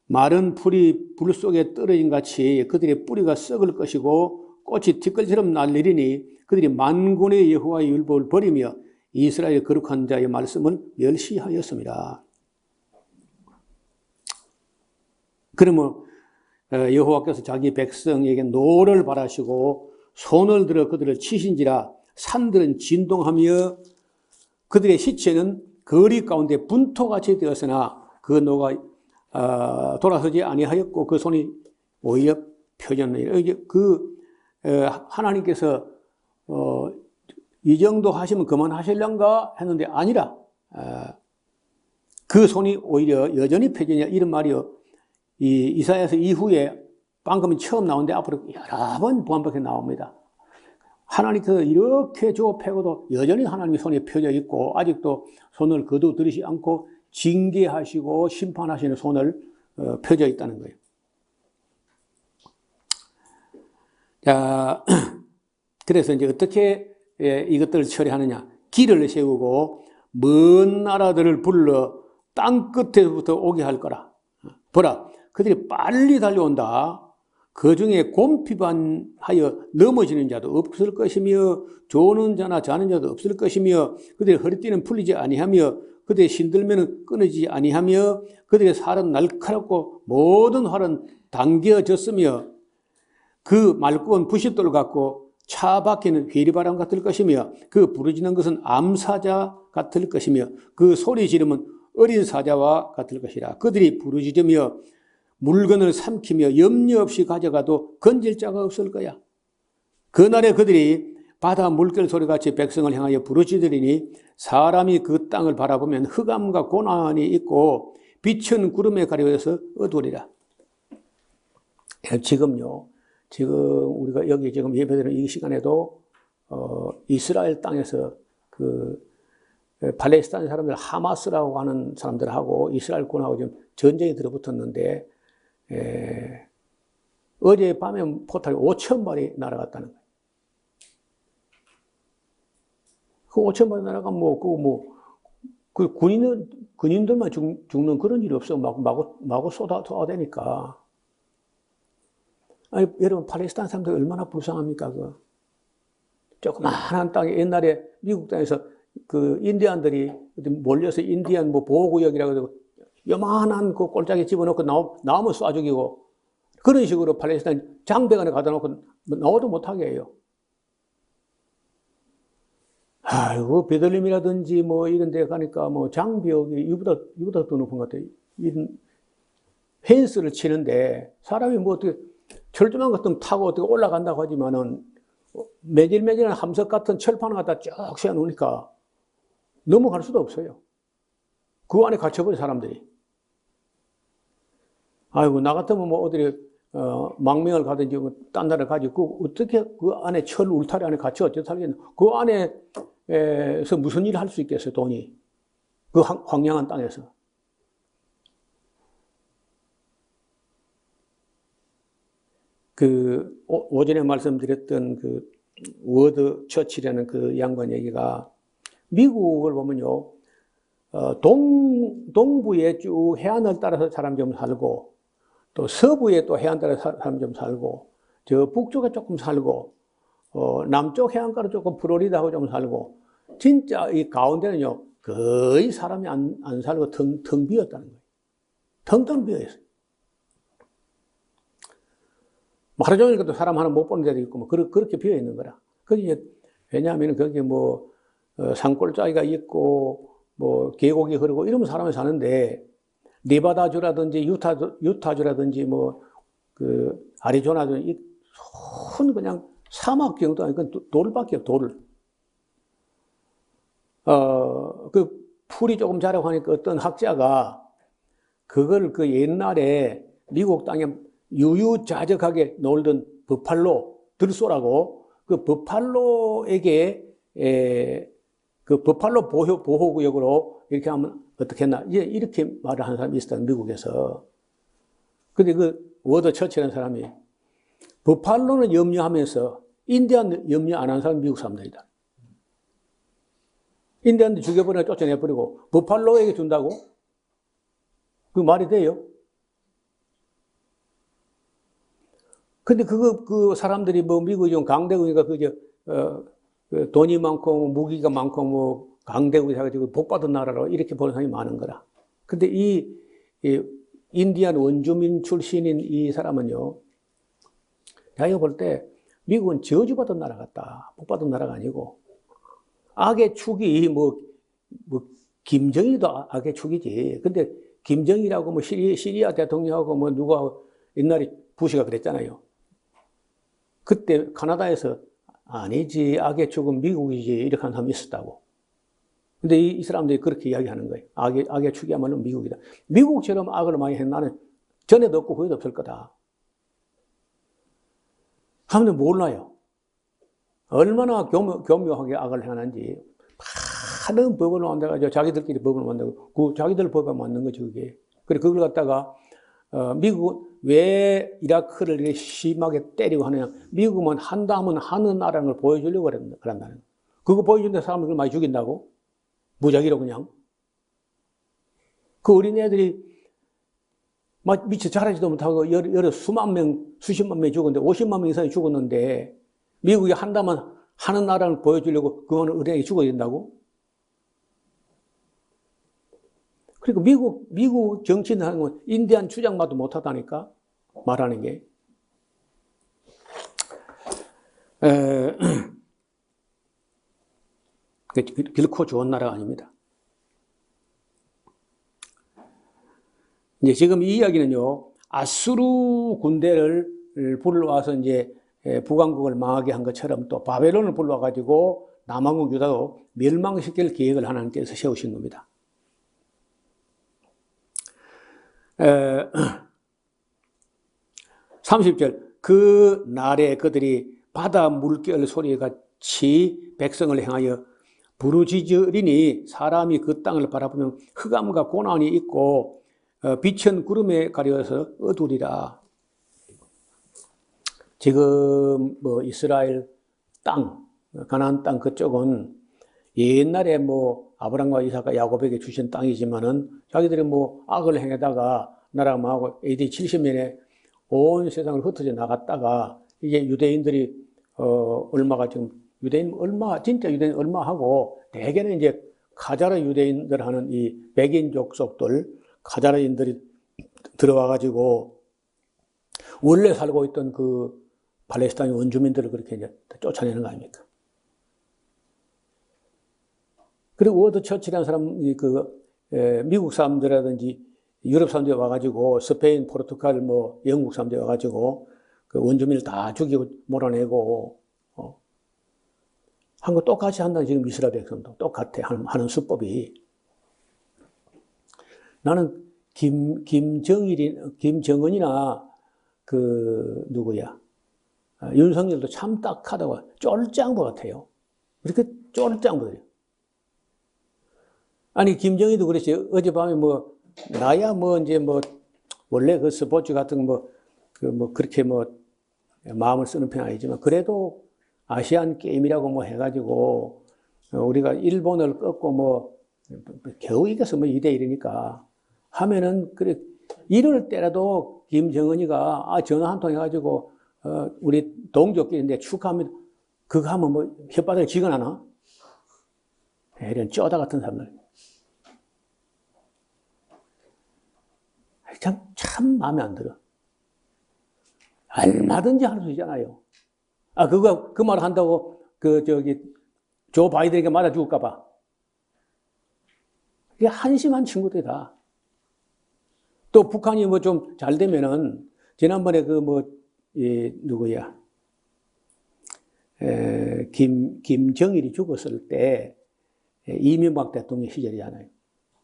[SPEAKER 1] 마른 풀이 불 속에 떨어진 같이 그들의 뿌리가 썩을 것이고 꽃이 티끌처럼 날리리니 그들이 만군의 여호와의 율법을 버리며 이스라엘 거룩한 자의 말씀을 멸시하였습니다. 그러면 여호와께서 자기 백성에게 노를 바라시고 손을 들어 그들을 치신지라 산들은 진동하며 그들의 시체는 거리 가운데 분토같이 되었으나 그 노가 돌아서지 아니하였고 그 손이 오히려 펴졌느니라. 하나님께서 이 정도 하시면 그만하실란가 했는데 아니라 그 손이 오히려 여전히 펴지냐 이런 말이요. 이사야서 이후에 방금 처음 나오는데 앞으로 여러 번 반복해 나옵니다. 하나님께서 이렇게 조패고도 여전히 하나님의 손이 펴져 있고 아직도 손을 거두들이지 않고 징계하시고 심판하시는 손을 펴져 있다는 거예요. 자, 그래서 이제 어떻게 이것들을 처리하느냐. 길을 세우고 먼 나라들을 불러 땅 끝에부터 오게 할 거라. 보라, 그들이 빨리 달려온다. 그 중에 곰피반하여 넘어지는 자도 없을 것이며 조는 자나 자는 자도 없을 것이며 그들의 허리띠는 풀리지 아니하며 그들의 신들면은 끊어지지 아니하며 그들의 살은 날카롭고 모든 활은 당겨졌으며 그 말굽은 부싯돌 같고 차 바퀴는 회리바람 같을 것이며 그 부르짖는 것은 암사자 같을 것이며 그 소리 지르면 어린 사자와 같을 것이라. 그들이 부르짖으며 물건을 삼키며 염려 없이 가져가도 건질 자가 없을 거야. 그날에 그들이 바다 물결 소리같이 백성을 향하여 부르짖으리니 사람이 그 땅을 바라보면 흑암과 고난이 있고 빛은 구름에 가려져서 어두우리라. 지금요, 지금 우리가 여기 지금 예배드리는 이 시간에도 이스라엘 땅에서 팔레스타인 사람들 하마스라고 하는 사람들하고 이스라엘군하고 지금 전쟁이 들어붙었는데 어젯밤에 포탈이 5,000발이 날아갔다는 거예요. 그 5,000발이 날아가면 그 군인들만 죽는 그런 일이 없어. 마구 쏟아대니까. 아니, 여러분, 팔레스타인 사람들 얼마나 불쌍합니까? 조그마한 땅에 옛날에 미국 땅에서 그 인디안들이 몰려서 인디안 보호구역이라고 해서 요만한 그 꼴짝에 집어넣고 나오면 쏴 죽이고 그런 식으로 팔레스타인 장벽 안에 가다 놓고 나오도 못하게 해요. 아이고, 베들림이라든지 이런 데 가니까 장벽이 이보다 더 높은 것 같아요. 펜스를 치는데 사람이 어떻게 철조망 같은 타고 어떻게 올라간다고 하지만은 매질매질한 함석 같은 철판 갖다 쭉 세워놓으니까 넘어갈 수도 없어요. 그 안에 갇혀버려, 사람들이. 아이고, 나 같으면 어디 망명을 가든지 딴 나라를 가지고 어떻게 그 안에 철 울타리 안에 갇혀 어떻게 살겠나. 그 안에서 무슨 일을 할 수 있겠어요, 돈이. 그 황량한 땅에서. 오전에 말씀드렸던 워드 처치라는 그 양반 얘기가 미국을 보면요, 동부에 쭉 해안을 따라서 사람 좀 살고, 또 서부에 또 해안 따라서 사람 좀 살고, 저 북쪽에 조금 살고, 남쪽 해안가로 조금 플로리다하고 좀 살고, 진짜 이 가운데는요, 거의 사람이 안 살고 텅 비었다는 거예요. 텅텅 비어 있어요. 하루 종일 그래도 사람 하나 못 보는 데도 있고, 뭐, 그렇게 비어 있는 거라. 그게, 왜냐하면 거기 뭐, 산골짜기가 있고, 뭐, 계곡이 흐르고 이러면 사람이 사는데, 네바다주라든지 유타주라든지 뭐, 아리조나주, 손 그냥 사막 정도 아니고 돌밖에 없어, 돌을. 풀이 조금 자라고 하니까 어떤 학자가 그걸 그 옛날에 미국 땅에 유유자적하게 놀던 버팔로, 들소라고, 그 버팔로에게, 그 버팔로 보호구역으로 이렇게 하면 어떻게 했나. 이렇게 말을 하는 사람이 있었다, 미국에서. 근데 그 워드 처치라는 사람이 버팔로는 염려하면서 인디안 염려 안 하는 사람이 미국 사람들이다. 인디안들 죽여버리고 쫓아내버리고 버팔로에게 준다고? 그 말이 돼요? 근데 그 사람들이 뭐 미국이 좀 강대국이니까 그 돈이 많고 무기가 많고 뭐 강대국이 해가지고 복받은 나라로 이렇게 보는 사람이 많은 거라. 근데 이 인디안 원주민 출신인 이 사람은요, 자기가 볼 때 미국은 저주받은 나라 같다. 복받은 나라가 아니고, 악의 축이 뭐 김정일도 악의 축이지. 근데 김정일하고 뭐 시리아 대통령하고 뭐 누가 옛날에 부시가 그랬잖아요. 그때 카나다에서 아니지, 악의 축은 미국이지, 이렇게 하는 사람이 있었다고. 근데 이 사람들이 그렇게 이야기하는 거예요. 악의 축이야말로 미국이다. 미국처럼 악을 많이 했 나는 전에도 없고 후에도 없을 거다. 하면 몰라요. 얼마나 교묘하게 악을 해놨는지. 많은 법을 만들어가지고 자기들끼리 법을 만들고, 그 자기들 법에 맞는 거죠, 그게. 그래, 그걸 갖다가, 미국은 왜 이라크를 이렇게 심하게 때리고 하느냐. 미국은 한다면 하는 나라는 걸 보여주려고 그런다는 거예요. 그거 보여주는데 사람을 많이 죽인다고? 무작위로 그냥. 그 어린애들이 막 미처 자라지도 못하고 여러 수만 명, 수십만 명이 죽었는데 50만 명 이상이 죽었는데 미국이 한다면 하는 나라를 보여주려고 그거는 어린애가 죽어야 된다고? 그러니까 미국 정치는 하는 건 인디안 주장마도 못하다니까 말하는 게. 결코 좋은 나라가 아닙니다. 이제 지금 이 이야기는요, 아수르 군대를 불러와서 이제 북왕국을 망하게 한 것처럼 또 바벨론을 불러와가지고 남왕국 유다도 멸망시킬 계획을 하나님께서 세우신 겁니다. 30절, 그 날에 그들이 바다 물결 소리가 같이 백성을 향하여 부르짖으리니 사람이 그 땅을 바라보면 흑암과 고난이 있고 빛은 구름에 가려서 어두리라. 지금 뭐 이스라엘 땅, 가나안 땅 그쪽은 옛날에 뭐 아브라함과 이삭과 야곱에게 주신 땅이지만은 자기들이 뭐 악을 행하다가 나라가 망하고 AD 70년에 온 세상을 흩어져 나갔다가 이게 유대인들이 얼마가 지금 진짜 유대인 얼마 하고 대개는 이제 카자르 유대인들 하는 이 백인 족속들 카자르인들이 들어와가지고 원래 살고 있던 그 팔레스타인 원주민들을 그렇게 이제 쫓아내는 거 아닙니까? 그리고 워드 처치라는 사람이 미국 사람들이라든지 유럽 사람들이 와가지고 스페인, 포르투갈, 뭐 영국 사람들이 와가지고 그 원주민을 다 죽이고 몰아내고 한 거 똑같이 한다. 지금 이스라엘 백성도 똑같아 하는 수법이. 나는 김정은이나 누구야 윤석열도 참 딱하다고 쫄짱부 같아요. 이렇게 쫄짱부들이에요. 아니 김정희도 그랬지. 어젯밤에 나야 이제 원래 그 스포츠 같은 그렇게 마음을 쓰는 편은 아니지만 그래도 아시안 게임이라고 해가지고 우리가 일본을 꺾고 겨우 이겨서 2대1이니까 하면은 그래 이럴 때라도 김정은이가 전화 한 통 해가지고 우리 동족끼리인데 축하합니다. 그거 하면 뭐 혓바닥에 쥐가 나나? 이런 쪼다 같은 사람들. 참 마음에 안 들어. 얼마든지 할 수 있잖아요. 그 말 한다고, 조 바이든에게 맞아 죽을까봐. 이게 한심한 친구들이다. 또 북한이 뭐 좀 잘 되면은, 지난번에 누구야. 김정일이 죽었을 때, 이명박 대통령 시절이잖아요.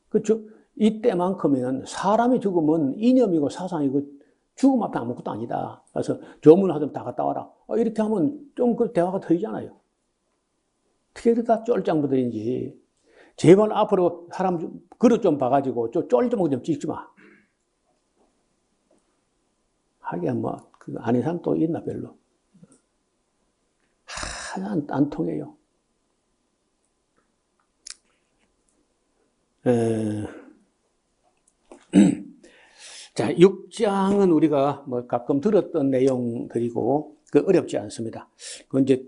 [SPEAKER 1] 그렇죠? 이때만큼은 사람이 죽으면 이념이고 사상이고 죽음 앞에 아무것도 아니다. 그래서 조문하면 다 갔다 와라. 이렇게 하면 좀 그 대화가 터지잖아요. 어떻게 그러다 쫄짱부들인지. 제발 앞으로 사람 그릇 좀 봐가지고 쫄좀 좀 찍지 마. 하긴 그 아닌 사람 또 있나 별로. 안 통해요. 자, 6장은 우리가 가끔 들었던 내용들이고, 어렵지 않습니다. 이제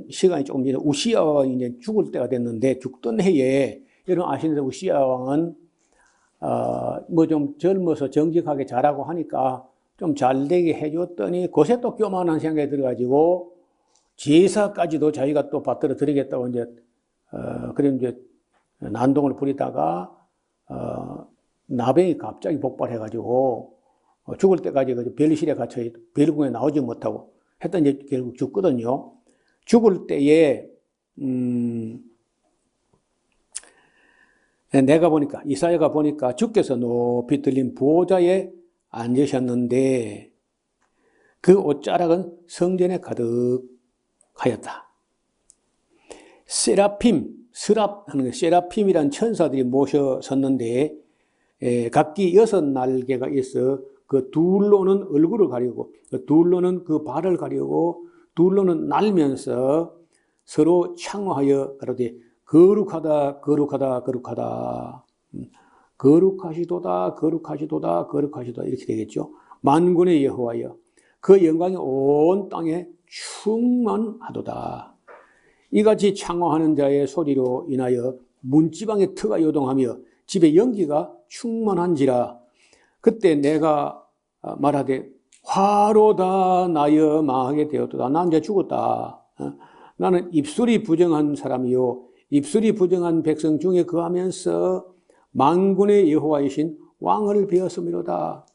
[SPEAKER 1] 시간이 조금 이제 우시야 왕이 이제 죽을 때가 됐는데, 죽던 해에, 여러분 아시는데 우시야 왕은, 좀 젊어서 정직하게 잘하고 하니까 좀 잘되게 해줬더니, 그새 또 교만한 생각이 들어가지고, 제사까지도 자기가 또 받들어 드리겠다고 그런 난동을 부리다가, 나병이 갑자기 폭발해가지고 죽을 때까지 벨실에 갇혀 벨궁에 나오지 못하고 했더니 이제 결국 죽거든요. 죽을 때에 내가 보니까 이사야가 보니까 주께서 높이 들린 보좌에 앉으셨는데 그 옷자락은 성전에 가득하였다. 세라핌이란 천사들이 모셔섰는데 각기 6날개가 있어 그 둘로는 얼굴을 가리고 둘로는 그 발을 가리고 둘로는 날면서 서로 창호하여 가로되 거룩하다 거룩하다 거룩하다 거룩하시도다 거룩하시도다 거룩하시도다 이렇게 되겠죠. 만군의 여호와여 그 영광이 온 땅에 충만하도다. 이같이 창호하는 자의 소리로 인하여 문지방의 터가 요동하며 집에 연기가 충만한지라. 그때 내가 말하되 화로다 나여 망하게 되었도다. 난 이제 죽었다. 나는 입술이 부정한 사람이요 입술이 부정한 백성 중에 거하면서 만군의 여호와이신 왕을 배웠음이로다.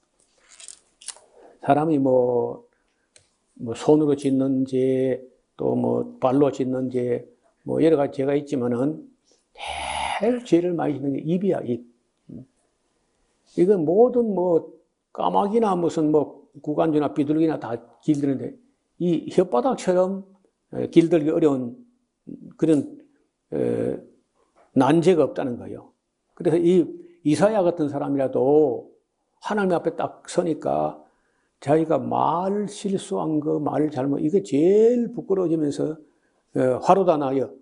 [SPEAKER 1] 사람이 손으로 짓는 죄, 또 발로 짓는 죄, 여러 가지 죄가 있지만은 제일 죄를 많이 짓는 게 입이야, 입. 이건 모든 까마귀나 무슨 구간주나 비둘기나 다 길드는데 이 혓바닥처럼 길들기 어려운 그런 난제가 없다는 거예요. 그래서 이 이사야 같은 사람이라도 하나님 앞에 딱 서니까 자기가 말 실수한 거, 말 잘못, 이게 제일 부끄러워지면서 화로다 나여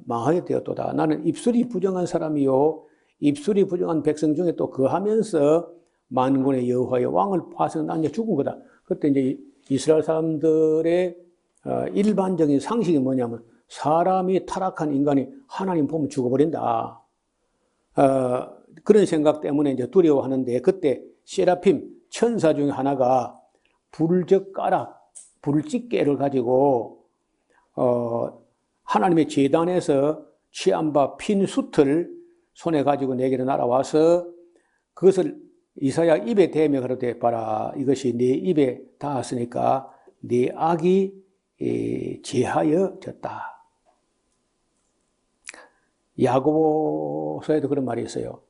[SPEAKER 1] 망하게 되었도다. 나는 입술이 부정한 사람이요 입술이 부정한 백성 중에 또 거하면서 만군의 여호와의 왕을 봐서 난 이제 죽은 거다. 그때 이제 이스라엘 사람들의 일반적인 상식이 뭐냐면 사람이 타락한 인간이 하나님 보면 죽어버린다. 그런 생각 때문에 이제 두려워하는데 그때 세라핌 천사 중에 하나가 불젓가락,불집게를 가지고 하나님의 제단에서 취한 바 핀 숯을 손에 가지고 내게로 날아와서 그것을 이사야 입에 대며 가로되 봐라 이것이 네 입에 닿았으니까 네 악이 제하여졌다. 야고보서에도 그런 말이 있어요.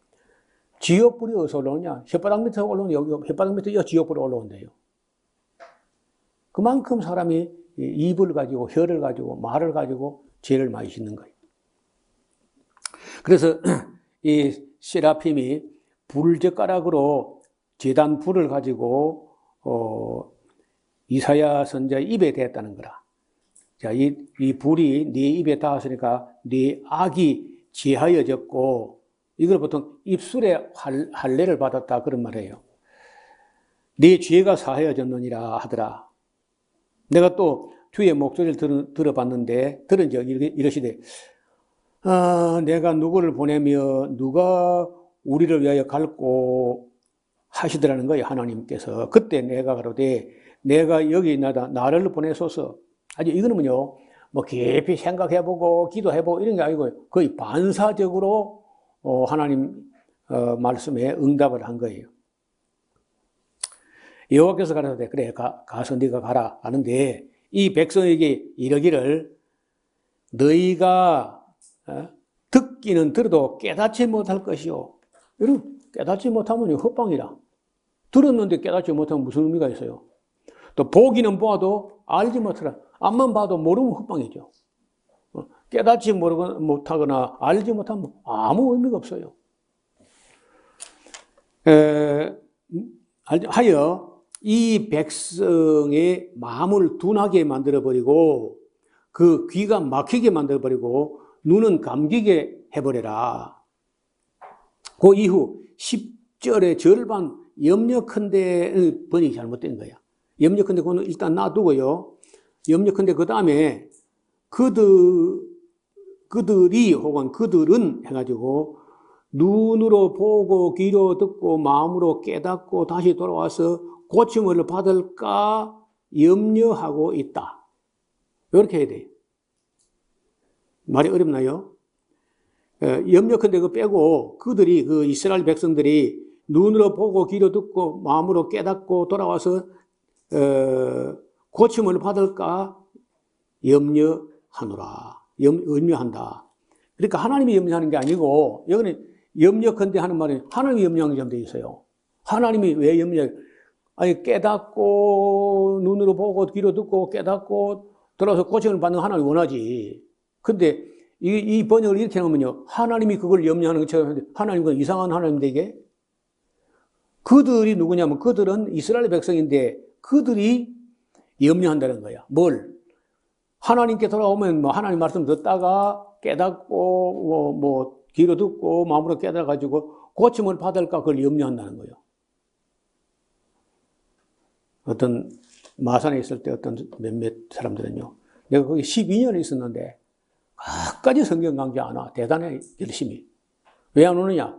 [SPEAKER 1] 지옥불이 어디서 올라오냐? 혓바닥 밑에 올라오는 여기 혓바닥 밑에 지옥불이 올라온대요. 그만큼 사람이 입을 가지고 혀를 가지고 말을 가지고 죄를 많이 짓는 거예요. 그래서 이 세라핌이 불젓가락으로 제단 불을 가지고 이사야 선지자의 입에 대었다는 거라. 자, 이 불이 네 입에 닿았으니까 네 악이 제하여졌고 이걸 보통 입술에 할례를 받았다 그런 말이에요. 네 죄가 사하여졌느니라 하더라. 내가 또 주의 목소리를 들어봤는데, 들은 적 이러시되, 내가 누구를 보내며 누가 우리를 위하여 갈고 하시더라는 거예요, 하나님께서. 그때 내가 가로되, 내가 여기 있나다, 나를 보내소서. 아주 이거는요, 뭐 깊이 생각해보고 기도해보고 이런 게 아니고 거의 반사적으로 하나님 말씀에 응답을 한 거예요. 여호와께서 가라사대, 그래 가서 네가 가라 하는데, 이 백성에게 이르기를 너희가 듣기는 들어도 깨닫지 못할 것이요. 여러분, 깨닫지 못하면 헛방이라. 들었는데 깨닫지 못하면 무슨 의미가 있어요? 또 보기는 보아도 알지 못하라. 앞만 봐도 모르면 헛방이죠. 깨닫지 못하거나 알지 못하면 아무 의미가 없어요. 하여 이 백성의 마음을 둔하게 만들어버리고 그 귀가 막히게 만들어버리고 눈은 감기게 해버려라. 그 이후 10절의 절반 염려컨대의 번역이 잘못된 거야. 염려컨대 그거는 일단 놔두고요. 염려컨대 그 다음에 그들이 혹은 그들은 해가지고 눈으로 보고 귀로 듣고 마음으로 깨닫고 다시 돌아와서 고침을 받을까 염려하고 있다. 이렇게 해야 돼요. 말이 어렵나요? 염려컨대 그 빼고 그들이 그 이스라엘 백성들이 눈으로 보고 귀로 듣고 마음으로 깨닫고 돌아와서 고침을 받을까 염려하노라. 염려한다. 그러니까 하나님이 염려하는 게 아니고 여기는 염려컨대 하는 말은 하나님이 염려하는 점도 있어요. 하나님이 왜 염려해요? 아니 깨닫고 눈으로 보고 귀로 듣고 깨닫고 돌아와서 고침을 받는 하나님이 원하지. 근데 이 번역을 이렇게 하면요, 하나님이 그걸 염려하는 것처럼 하는데 하나님은 이상한 하나님인데 이게 그들이 누구냐면 그들은 이스라엘 백성인데 그들이 염려한다는 거야. 뭘? 하나님께 돌아오면 뭐 하나님 말씀 듣다가 깨닫고 뭐 귀로 듣고 마음으로 깨달아가지고 고침을 받을까 그걸 염려한다는 거예요. 어떤 마산에 있을 때 어떤 몇몇 사람들은요, 내가 거기 12년을 있었는데 끝까지 성경 강좌 안 와. 대단해, 열심히. 왜 안 오느냐?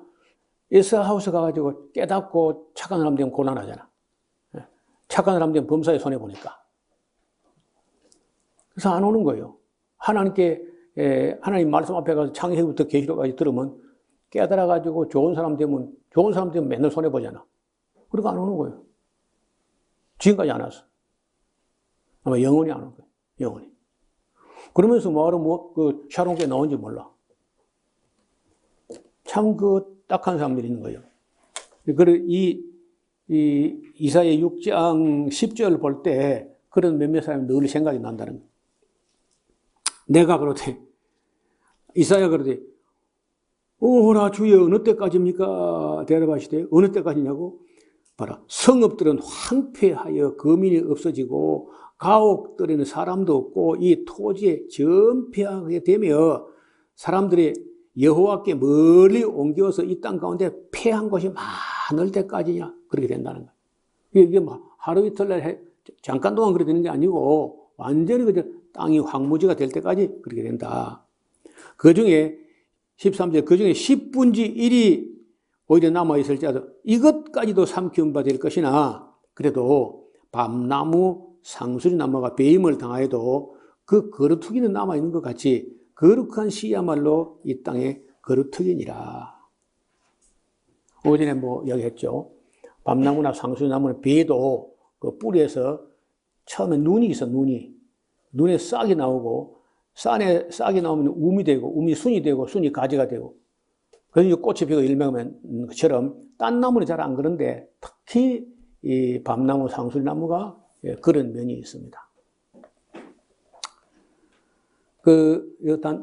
[SPEAKER 1] 에스하우스 가가지고 깨닫고 착한 사람 되면 곤란하잖아. 착한 사람 되면 범사에 손해보니까. 그래서 안 오는 거예요. 하나님 말씀 앞에 가서 창세기부터 계시록까지 들으면 깨달아가지고 좋은 사람 되면 맨날 손해보잖아. 그러니까 안 오는 거예요. 지금까지 안 왔어. 아마 영원히 안 올 거예요. 영원히. 그러면서 그 샤론교에 나온지 몰라. 참 딱한 사람들이 있는 거예요. 그리고 이사야 6장 10절 볼 때 그런 몇몇 사람이 늘 생각이 난다는 거예요. 내가 그러되, 이사야 그러되, 오라 주여 어느 때까지입니까? 대답하시되, 어느 때까지냐고? 봐라, 성읍들은 황폐하여 거민이 없어지고 가옥들에는 사람도 없고 이 토지에 전폐하게 되며 사람들이 여호와께 멀리 옮겨서 이 땅 가운데 폐한 곳이 많을 때까지냐 그렇게 된다는 거예요. 이게 하루 이틀날 잠깐 동안 그렇게 되는 게 아니고 완전히 땅이 황무지가 될 때까지 그렇게 된다. 그 중에 13절 그 중에 10분의 1이 오히려 남아있을지라도 이것까지도 삼키운 바 될 것이나 그래도 밤나무 상수리나무가 배임을 당하여도 그 거루투기는 남아있는 것 같이 거룩한 씨야말로 이 땅에 거루투기니라. 오전에 이야기했죠. 밤나무나 상수리나무는 배도 그 뿌리에서 처음에 눈이 있어, 눈에 싹이 나오고 싹이 나오면 움이 되고 움이 순이 되고 순이 가지가 되고 그래서 꽃이 피고 일명하는 것처럼 딴 나무는 잘 안 그런데 특히 이 밤나무, 상술나무가 그런 면이 있습니다.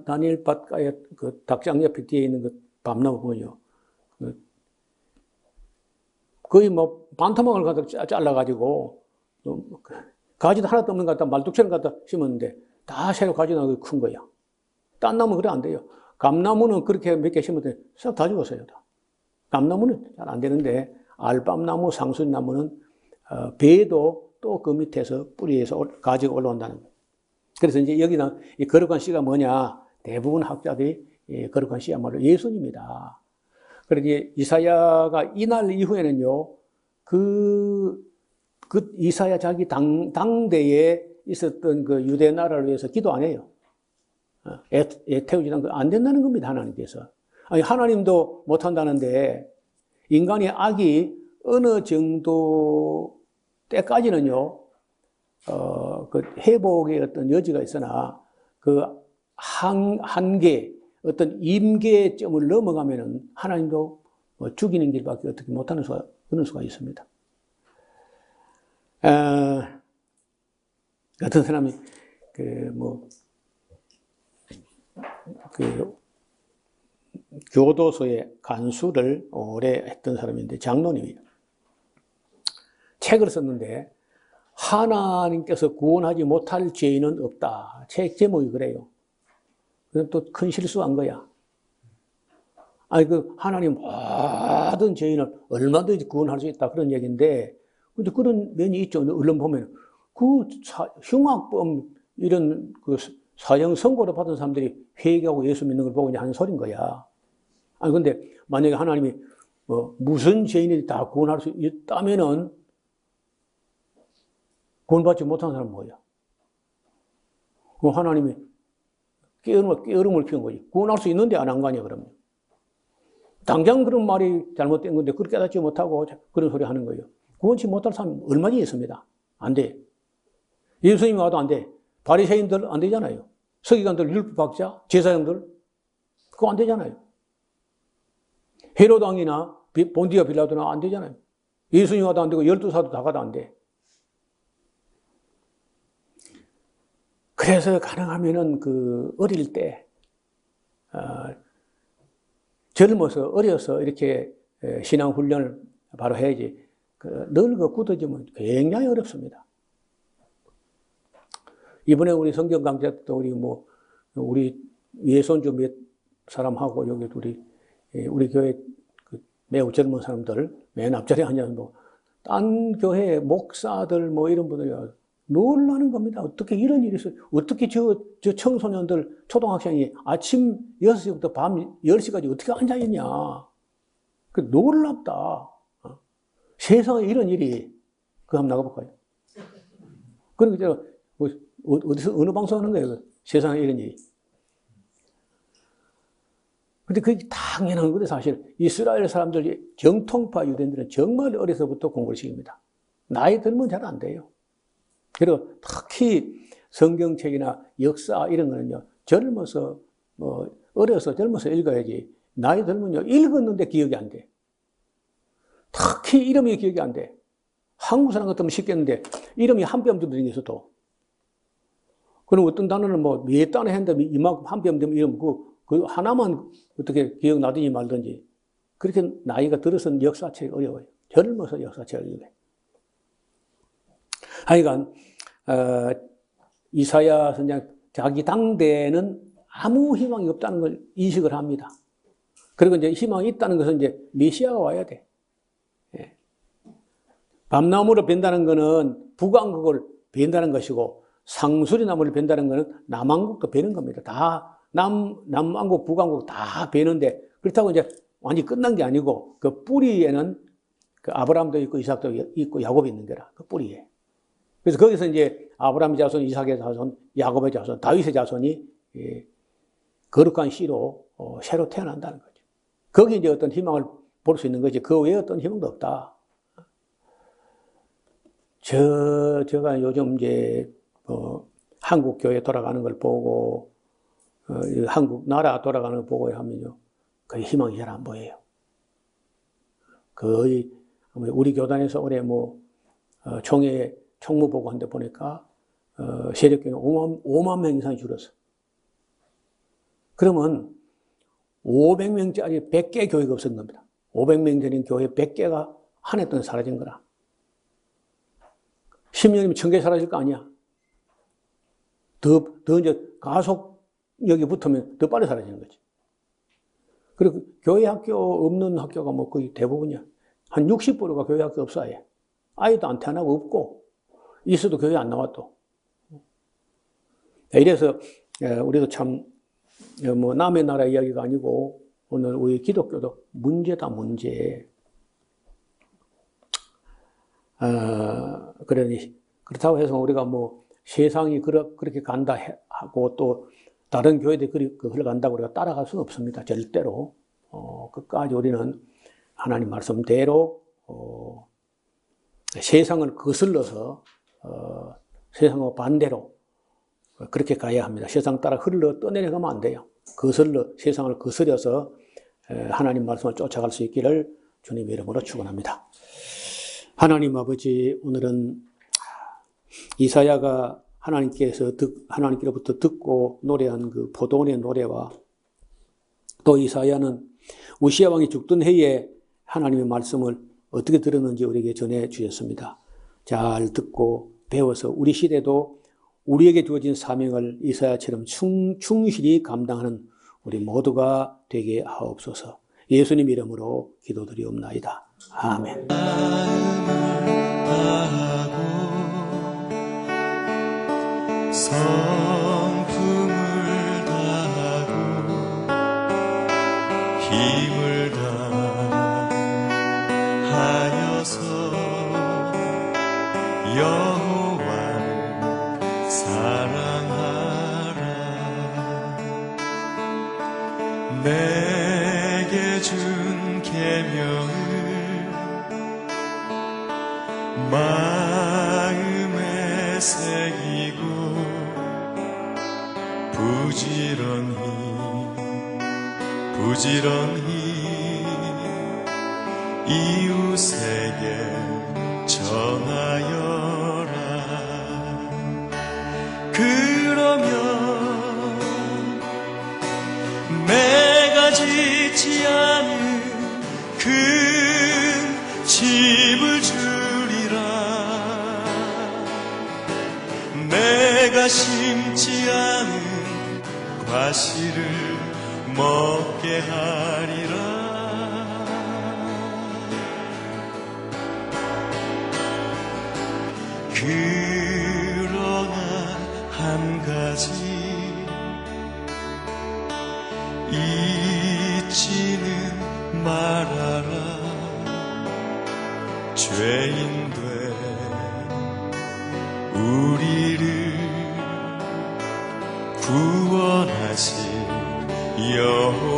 [SPEAKER 1] 다니엘 밭가에 그 닭장 옆에 뒤에 있는 그 밤나무 보면요. 거의 반토막을 갖다 잘라가지고 가지도 하나도 없는 것 같다 말뚝처럼 갖다 심었는데 다 새로 가지 나고 큰 거야. 딴 나무는 그래 안 돼요. 감나무는 그렇게 몇 개 심었더니 싹 다 죽었어요. 다. 감나무는 잘 안 되는데 알밤나무, 상수나무는 배도 또 그 밑에서 뿌리에서 가지가 올라온다는 거예요. 그래서 이제 여기다 이 거룩한 씨가 뭐냐? 대부분 학자들이 거룩한 씨야말로 예수님이다. 그래서 이사야가 이날 이후에는요, 그 이사야 자기 당대에 있었던 그 유대 나라를 위해서 기도 안 해요. 애태우지 않고 안 된다는 겁니다, 하나님께서. 아니, 하나님도 못 한다는데, 인간의 악이 어느 정도 때까지는요, 그 회복의 어떤 여지가 있으나, 그 한계, 어떤 임계점을 넘어가면은 하나님도 죽이는 길밖에 어떻게 못하는 그런 수가 있습니다. 어떤 사람이, 교도소의 간수를 오래 했던 사람인데, 장로님이에요. 책을 썼는데, 하나님께서 구원하지 못할 죄인은 없다. 책 제목이 그래요. 그건 또 큰 실수한 거야. 아니, 하나님 모든 죄인을 얼마든지 구원할 수 있다. 그런 얘기인데, 근데 그런 면이 있죠. 언론 보면. 흉악범, 이런 사형 선고를 받은 사람들이 회개하고 예수 믿는 걸 보고 이제 하는 소린 거야. 아니, 근데 만약에 하나님이 무슨 죄인이 다 구원할 수 있다면은 구원받지 못하는 사람은 뭐야? 그럼 하나님이 깨어름을 피운 거지. 구원할 수 있는데 안 한 거 아니야, 그러면. 당장 그런 말이 잘못된 건데 그걸 깨닫지 못하고 그런 소리 하는 거예요. 구원치 못할 사람이 얼마나 있습니다. 안 돼. 예수님이 와도 안 돼. 바리새인들 안 되잖아요. 서기관들, 율법학자, 제사장들 그거 안 되잖아요. 헤로드 왕이나 본디아 빌라도는 안 되잖아요. 예수님 와도 안 되고 12사도 다 가도 안 돼. 그래서 가능하면은 어릴 때, 젊어서, 어려서 이렇게 신앙 훈련을 바로 해야지. 늙어 굳어지면 굉장히 어렵습니다. 이번에 우리 성경 강좌 때 우리 예손주 몇 사람하고 여기 우리 교회 매우 젊은 사람들, 맨 앞자리에 앉아서 딴 교회 목사들 이런 분들이 놀라는 겁니다. 어떻게 이런 일이 있어요? 어떻게 저 청소년들, 초등학생이 아침 6시부터 밤 10시까지 어떻게 앉아있냐. 놀랍다. 세상에 이런 일이, 그거 한번 나가볼까요? 그러니까 어디서, 어느 방송 하는 거예요? 세상에 이런 일이. 근데 그게 당연한 건데 사실 이스라엘 사람들, 정통파 유대인들은 정말 어려서부터 공부를 시킵니다. 나이 들면 잘 안 돼요. 그리고 특히 성경책이나 역사 이런 거는요, 어려서 읽어야지. 나이 들면요, 읽었는데 기억이 안 돼. 특히 이름이 기억이 안 돼. 한국 사람 같으면 쉽겠는데, 이름이 한 뼘 정도 있어도. 그럼 어떤 단어는 몇 단어 했는데 이만큼 한 뼘 되면 이름 그 하나만 어떻게 기억나든지 말든지. 그렇게 나이가 들어서는 역사책이 어려워요. 젊어서 역사책을 읽어요. 하여간, 이사야 선장 자기 당대에는 아무 희망이 없다는 걸 인식을 합니다. 그리고 이제 희망이 있다는 것은 이제 메시아가 와야 돼. 예. 밤나무로 벤다는 것은 북왕국을 벤다는 것이고 상수리 나무를 벤다는 것은 남왕국도 베는 겁니다. 다 남왕국, 북왕국 다 베는데 그렇다고 이제 완전히 끝난 게 아니고 그 뿌리에는 그 아브라함도 있고 이삭도 있고 야곱이 있는 거라. 그 뿌리에. 그래서 거기서 이제 아브라함의 자손, 이삭의 자손, 야곱의 자손, 다윗의 자손이 거룩한 씨로 새로 태어난다는 거죠. 거기 이제 어떤 희망을 볼 수 있는 거지. 그 외에 어떤 희망도 없다. 제가 요즘 이제 한국 교회 돌아가는 걸 보고 한국 나라 돌아가는 걸 보고 하면요, 거의 희망이 잘 안 보여요. 거의 우리 교단에서 올해 총회 총무 보고 한데 보니까 세력교회는 5만 명 이상이 줄었어. 그러면 500명짜리 100개 교회가 없었던 겁니다. 500명 되는 교회 100개가 한 해 동안 사라진 거라. 10년이면 1000개 사라질 거 아니야. 더 이제 가속력이 붙으면 더 빨리 사라지는 거지. 그리고 교회 학교 없는 학교가 거의 대부분이야. 한 60%가 교회 학교 없어, 아예. 아이도 안 태어나고 없고. 있어도 교회 안 나와도. 이래서 우리도 참 뭐 남의 나라 이야기가 아니고 오늘 우리 기독교도 문제다, 문제. 그러니 그렇다고 해서 우리가 뭐 세상이 그렇게 간다 하고 또 다른 교회들이 그렇게 흘러간다고 우리가 따라갈 수는 없습니다. 절대로. 끝까지 우리는 하나님 말씀대로 세상을 거슬러서 세상과 반대로 그렇게 가야 합니다. 세상 따라 흘러 떠내려가면 안 돼요. 세상을 거스려서 하나님 말씀을 쫓아갈 수 있기를 주님 이름으로 축원합니다. 하나님 아버지, 오늘은 이사야가 하나님께로부터 듣고 노래한 그 포도원의 노래와 또 이사야는 우시야 왕이 죽던 해에 하나님의 말씀을 어떻게 들었는지 우리에게 전해 주셨습니다. 잘 듣고 배워서 우리 시대도 우리에게 주어진 사명을 이사야처럼 충실히 감당하는 우리 모두가 되게 하옵소서. 예수님 이름으로 기도드리옵나이다. 아멘.
[SPEAKER 3] 성품을 다하고 힘을 다하여서 여호와를 사랑하라. 내게 준 계명을 마음에 새기고 부지런히 이웃에게 전하여라. 그러면 내가 짓지 않은 큰 집을 주리라. 내가 심지 않은 과실을 먹게 하리라. 그러나 한 가지 잊지는 말아라. 죄인 된 우리를 구원하신 여호와